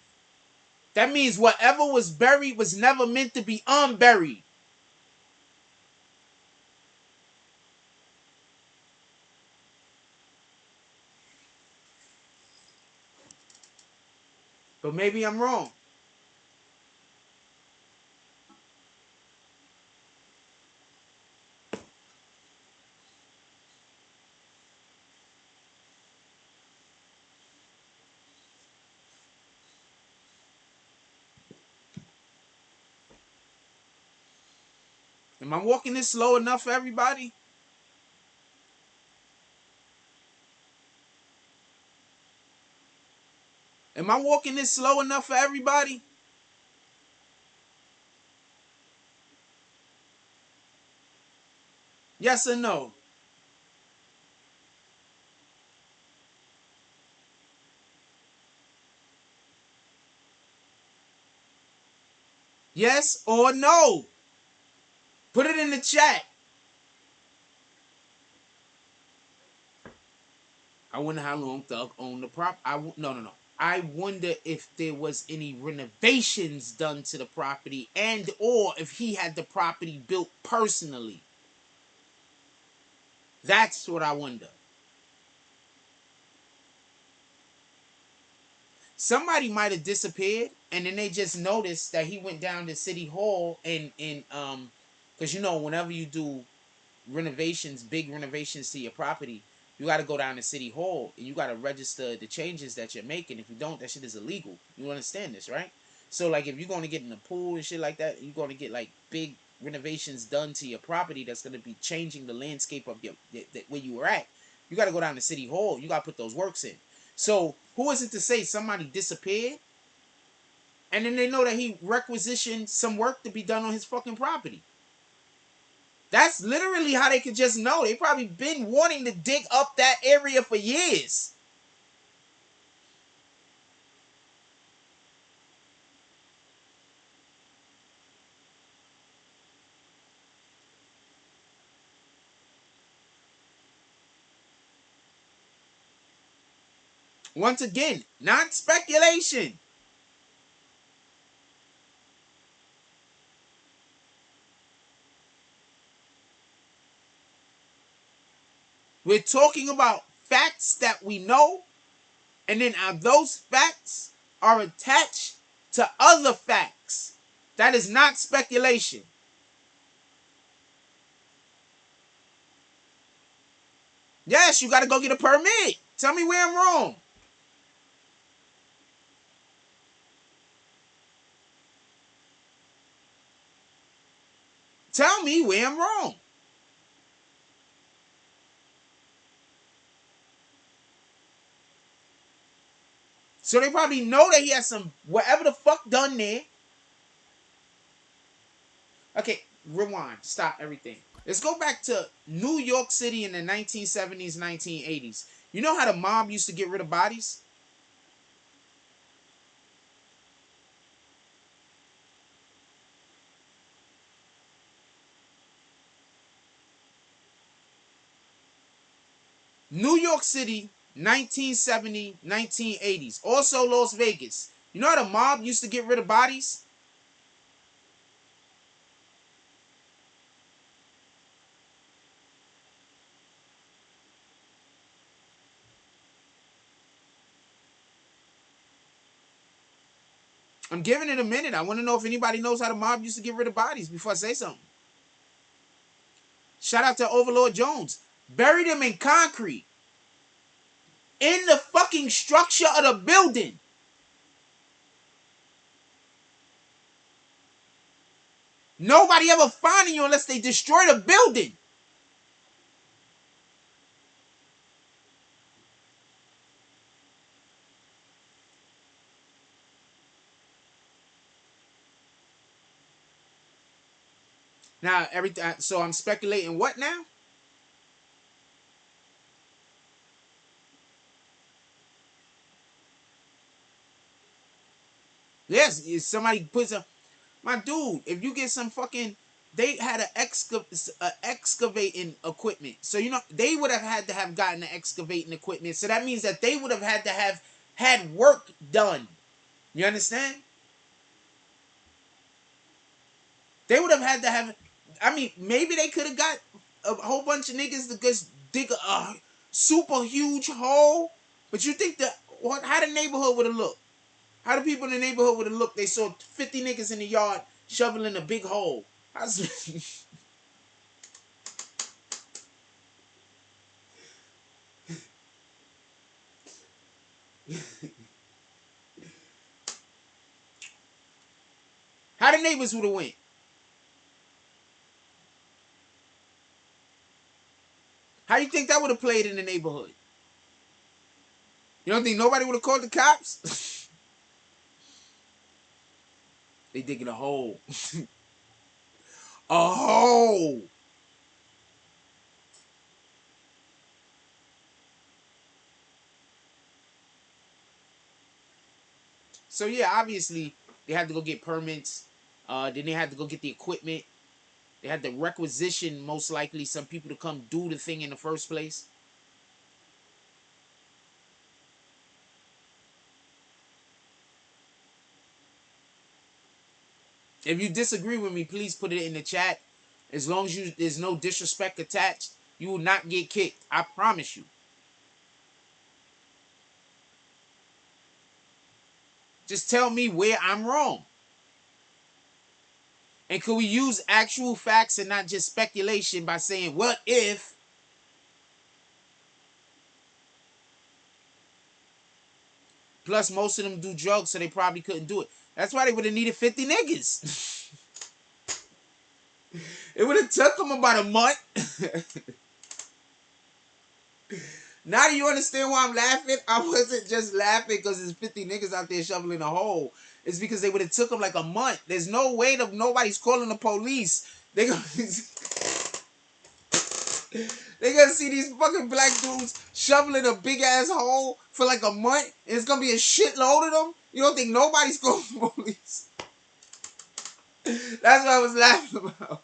That means whatever was buried was never meant to be unburied. But maybe I'm wrong. Am I walking this slow enough for everybody? Am I walking this slow enough for everybody? Yes or no? Yes or no? Put it in the chat. I wonder how long Thug owned the prop. No. I wonder if there was any renovations done to the property and or if he had the property built personally. That's what I wonder. Somebody might have disappeared and then they just noticed that he went down to City Hall and because whenever you do renovations, big renovations to your property, you got to go down to City Hall and you got to register the changes that you're making. If you don't, that shit is illegal. You understand this, right? So like if you're going to get in a pool and shit like that, you're going to get like big renovations done to your property that's going to be changing the landscape of where you were at. You got to go down to City Hall. You got to put those works in. So who is it to say somebody disappeared and then they know that he requisitioned some work to be done on his fucking property? That's literally how they could just know. They probably been wanting to dig up that area for years. Once again, not speculation. We're talking about facts that we know, and then those facts are attached to other facts. That is not speculation. Yes, you got to go get a permit. Tell me where I'm wrong. Tell me where I'm wrong. So they probably know that he has some whatever the fuck done there. Okay, rewind. Stop everything. Let's go back to New York City in the 1970s, 1980s. You know how the mob used to get rid of bodies? New York City, 1970, 1980s. Also Las Vegas. You know how the mob used to get rid of bodies? I'm giving it a minute. I want to know if anybody knows how the mob used to get rid of bodies before I say something. Shout out to Overlord Jones. Buried them in concrete. In the fucking structure of the building. Nobody ever finding you unless they destroy the building. Now, everything. So I'm speculating what now? Yes, if somebody puts a... My dude, if you get some fucking... They had a excavating equipment. So, you know, they would have had to have gotten the excavating equipment. So that means that they would have had to have had work done. You understand? They would have had to have... I mean, maybe they could have got a whole bunch of niggas to just dig a super huge hole. But you think that... How the neighborhood would have looked? How the people in the neighborhood would have looked? They saw 50 niggas in the yard shoveling a big hole. How the neighbors would have went? How you think that would have played in the neighborhood? You don't think nobody would have called the cops? They digging a hole. A hole. So yeah, obviously they had to go get permits. Then they had to go get the equipment. They had to requisition most likely some people to come do the thing in the first place. If you disagree with me, please put it in the chat. As long as there's no disrespect attached, you will not get kicked. I promise you. Just tell me where I'm wrong. And could we use actual facts and not just speculation by saying, what if? Plus, most of them do drugs, so they probably couldn't do it. That's why they would have needed 50 niggas. It would have took them about a month. Now do you understand why I'm laughing? I wasn't just laughing because there's 50 niggas out there shoveling a hole. It's because they would have took them like a month. There's no way that nobody's calling the police. They gonna see these fucking black dudes shoveling a big ass hole for like a month, and it's gonna be a shitload of them. You don't think nobody's calling the police? That's what I was laughing about.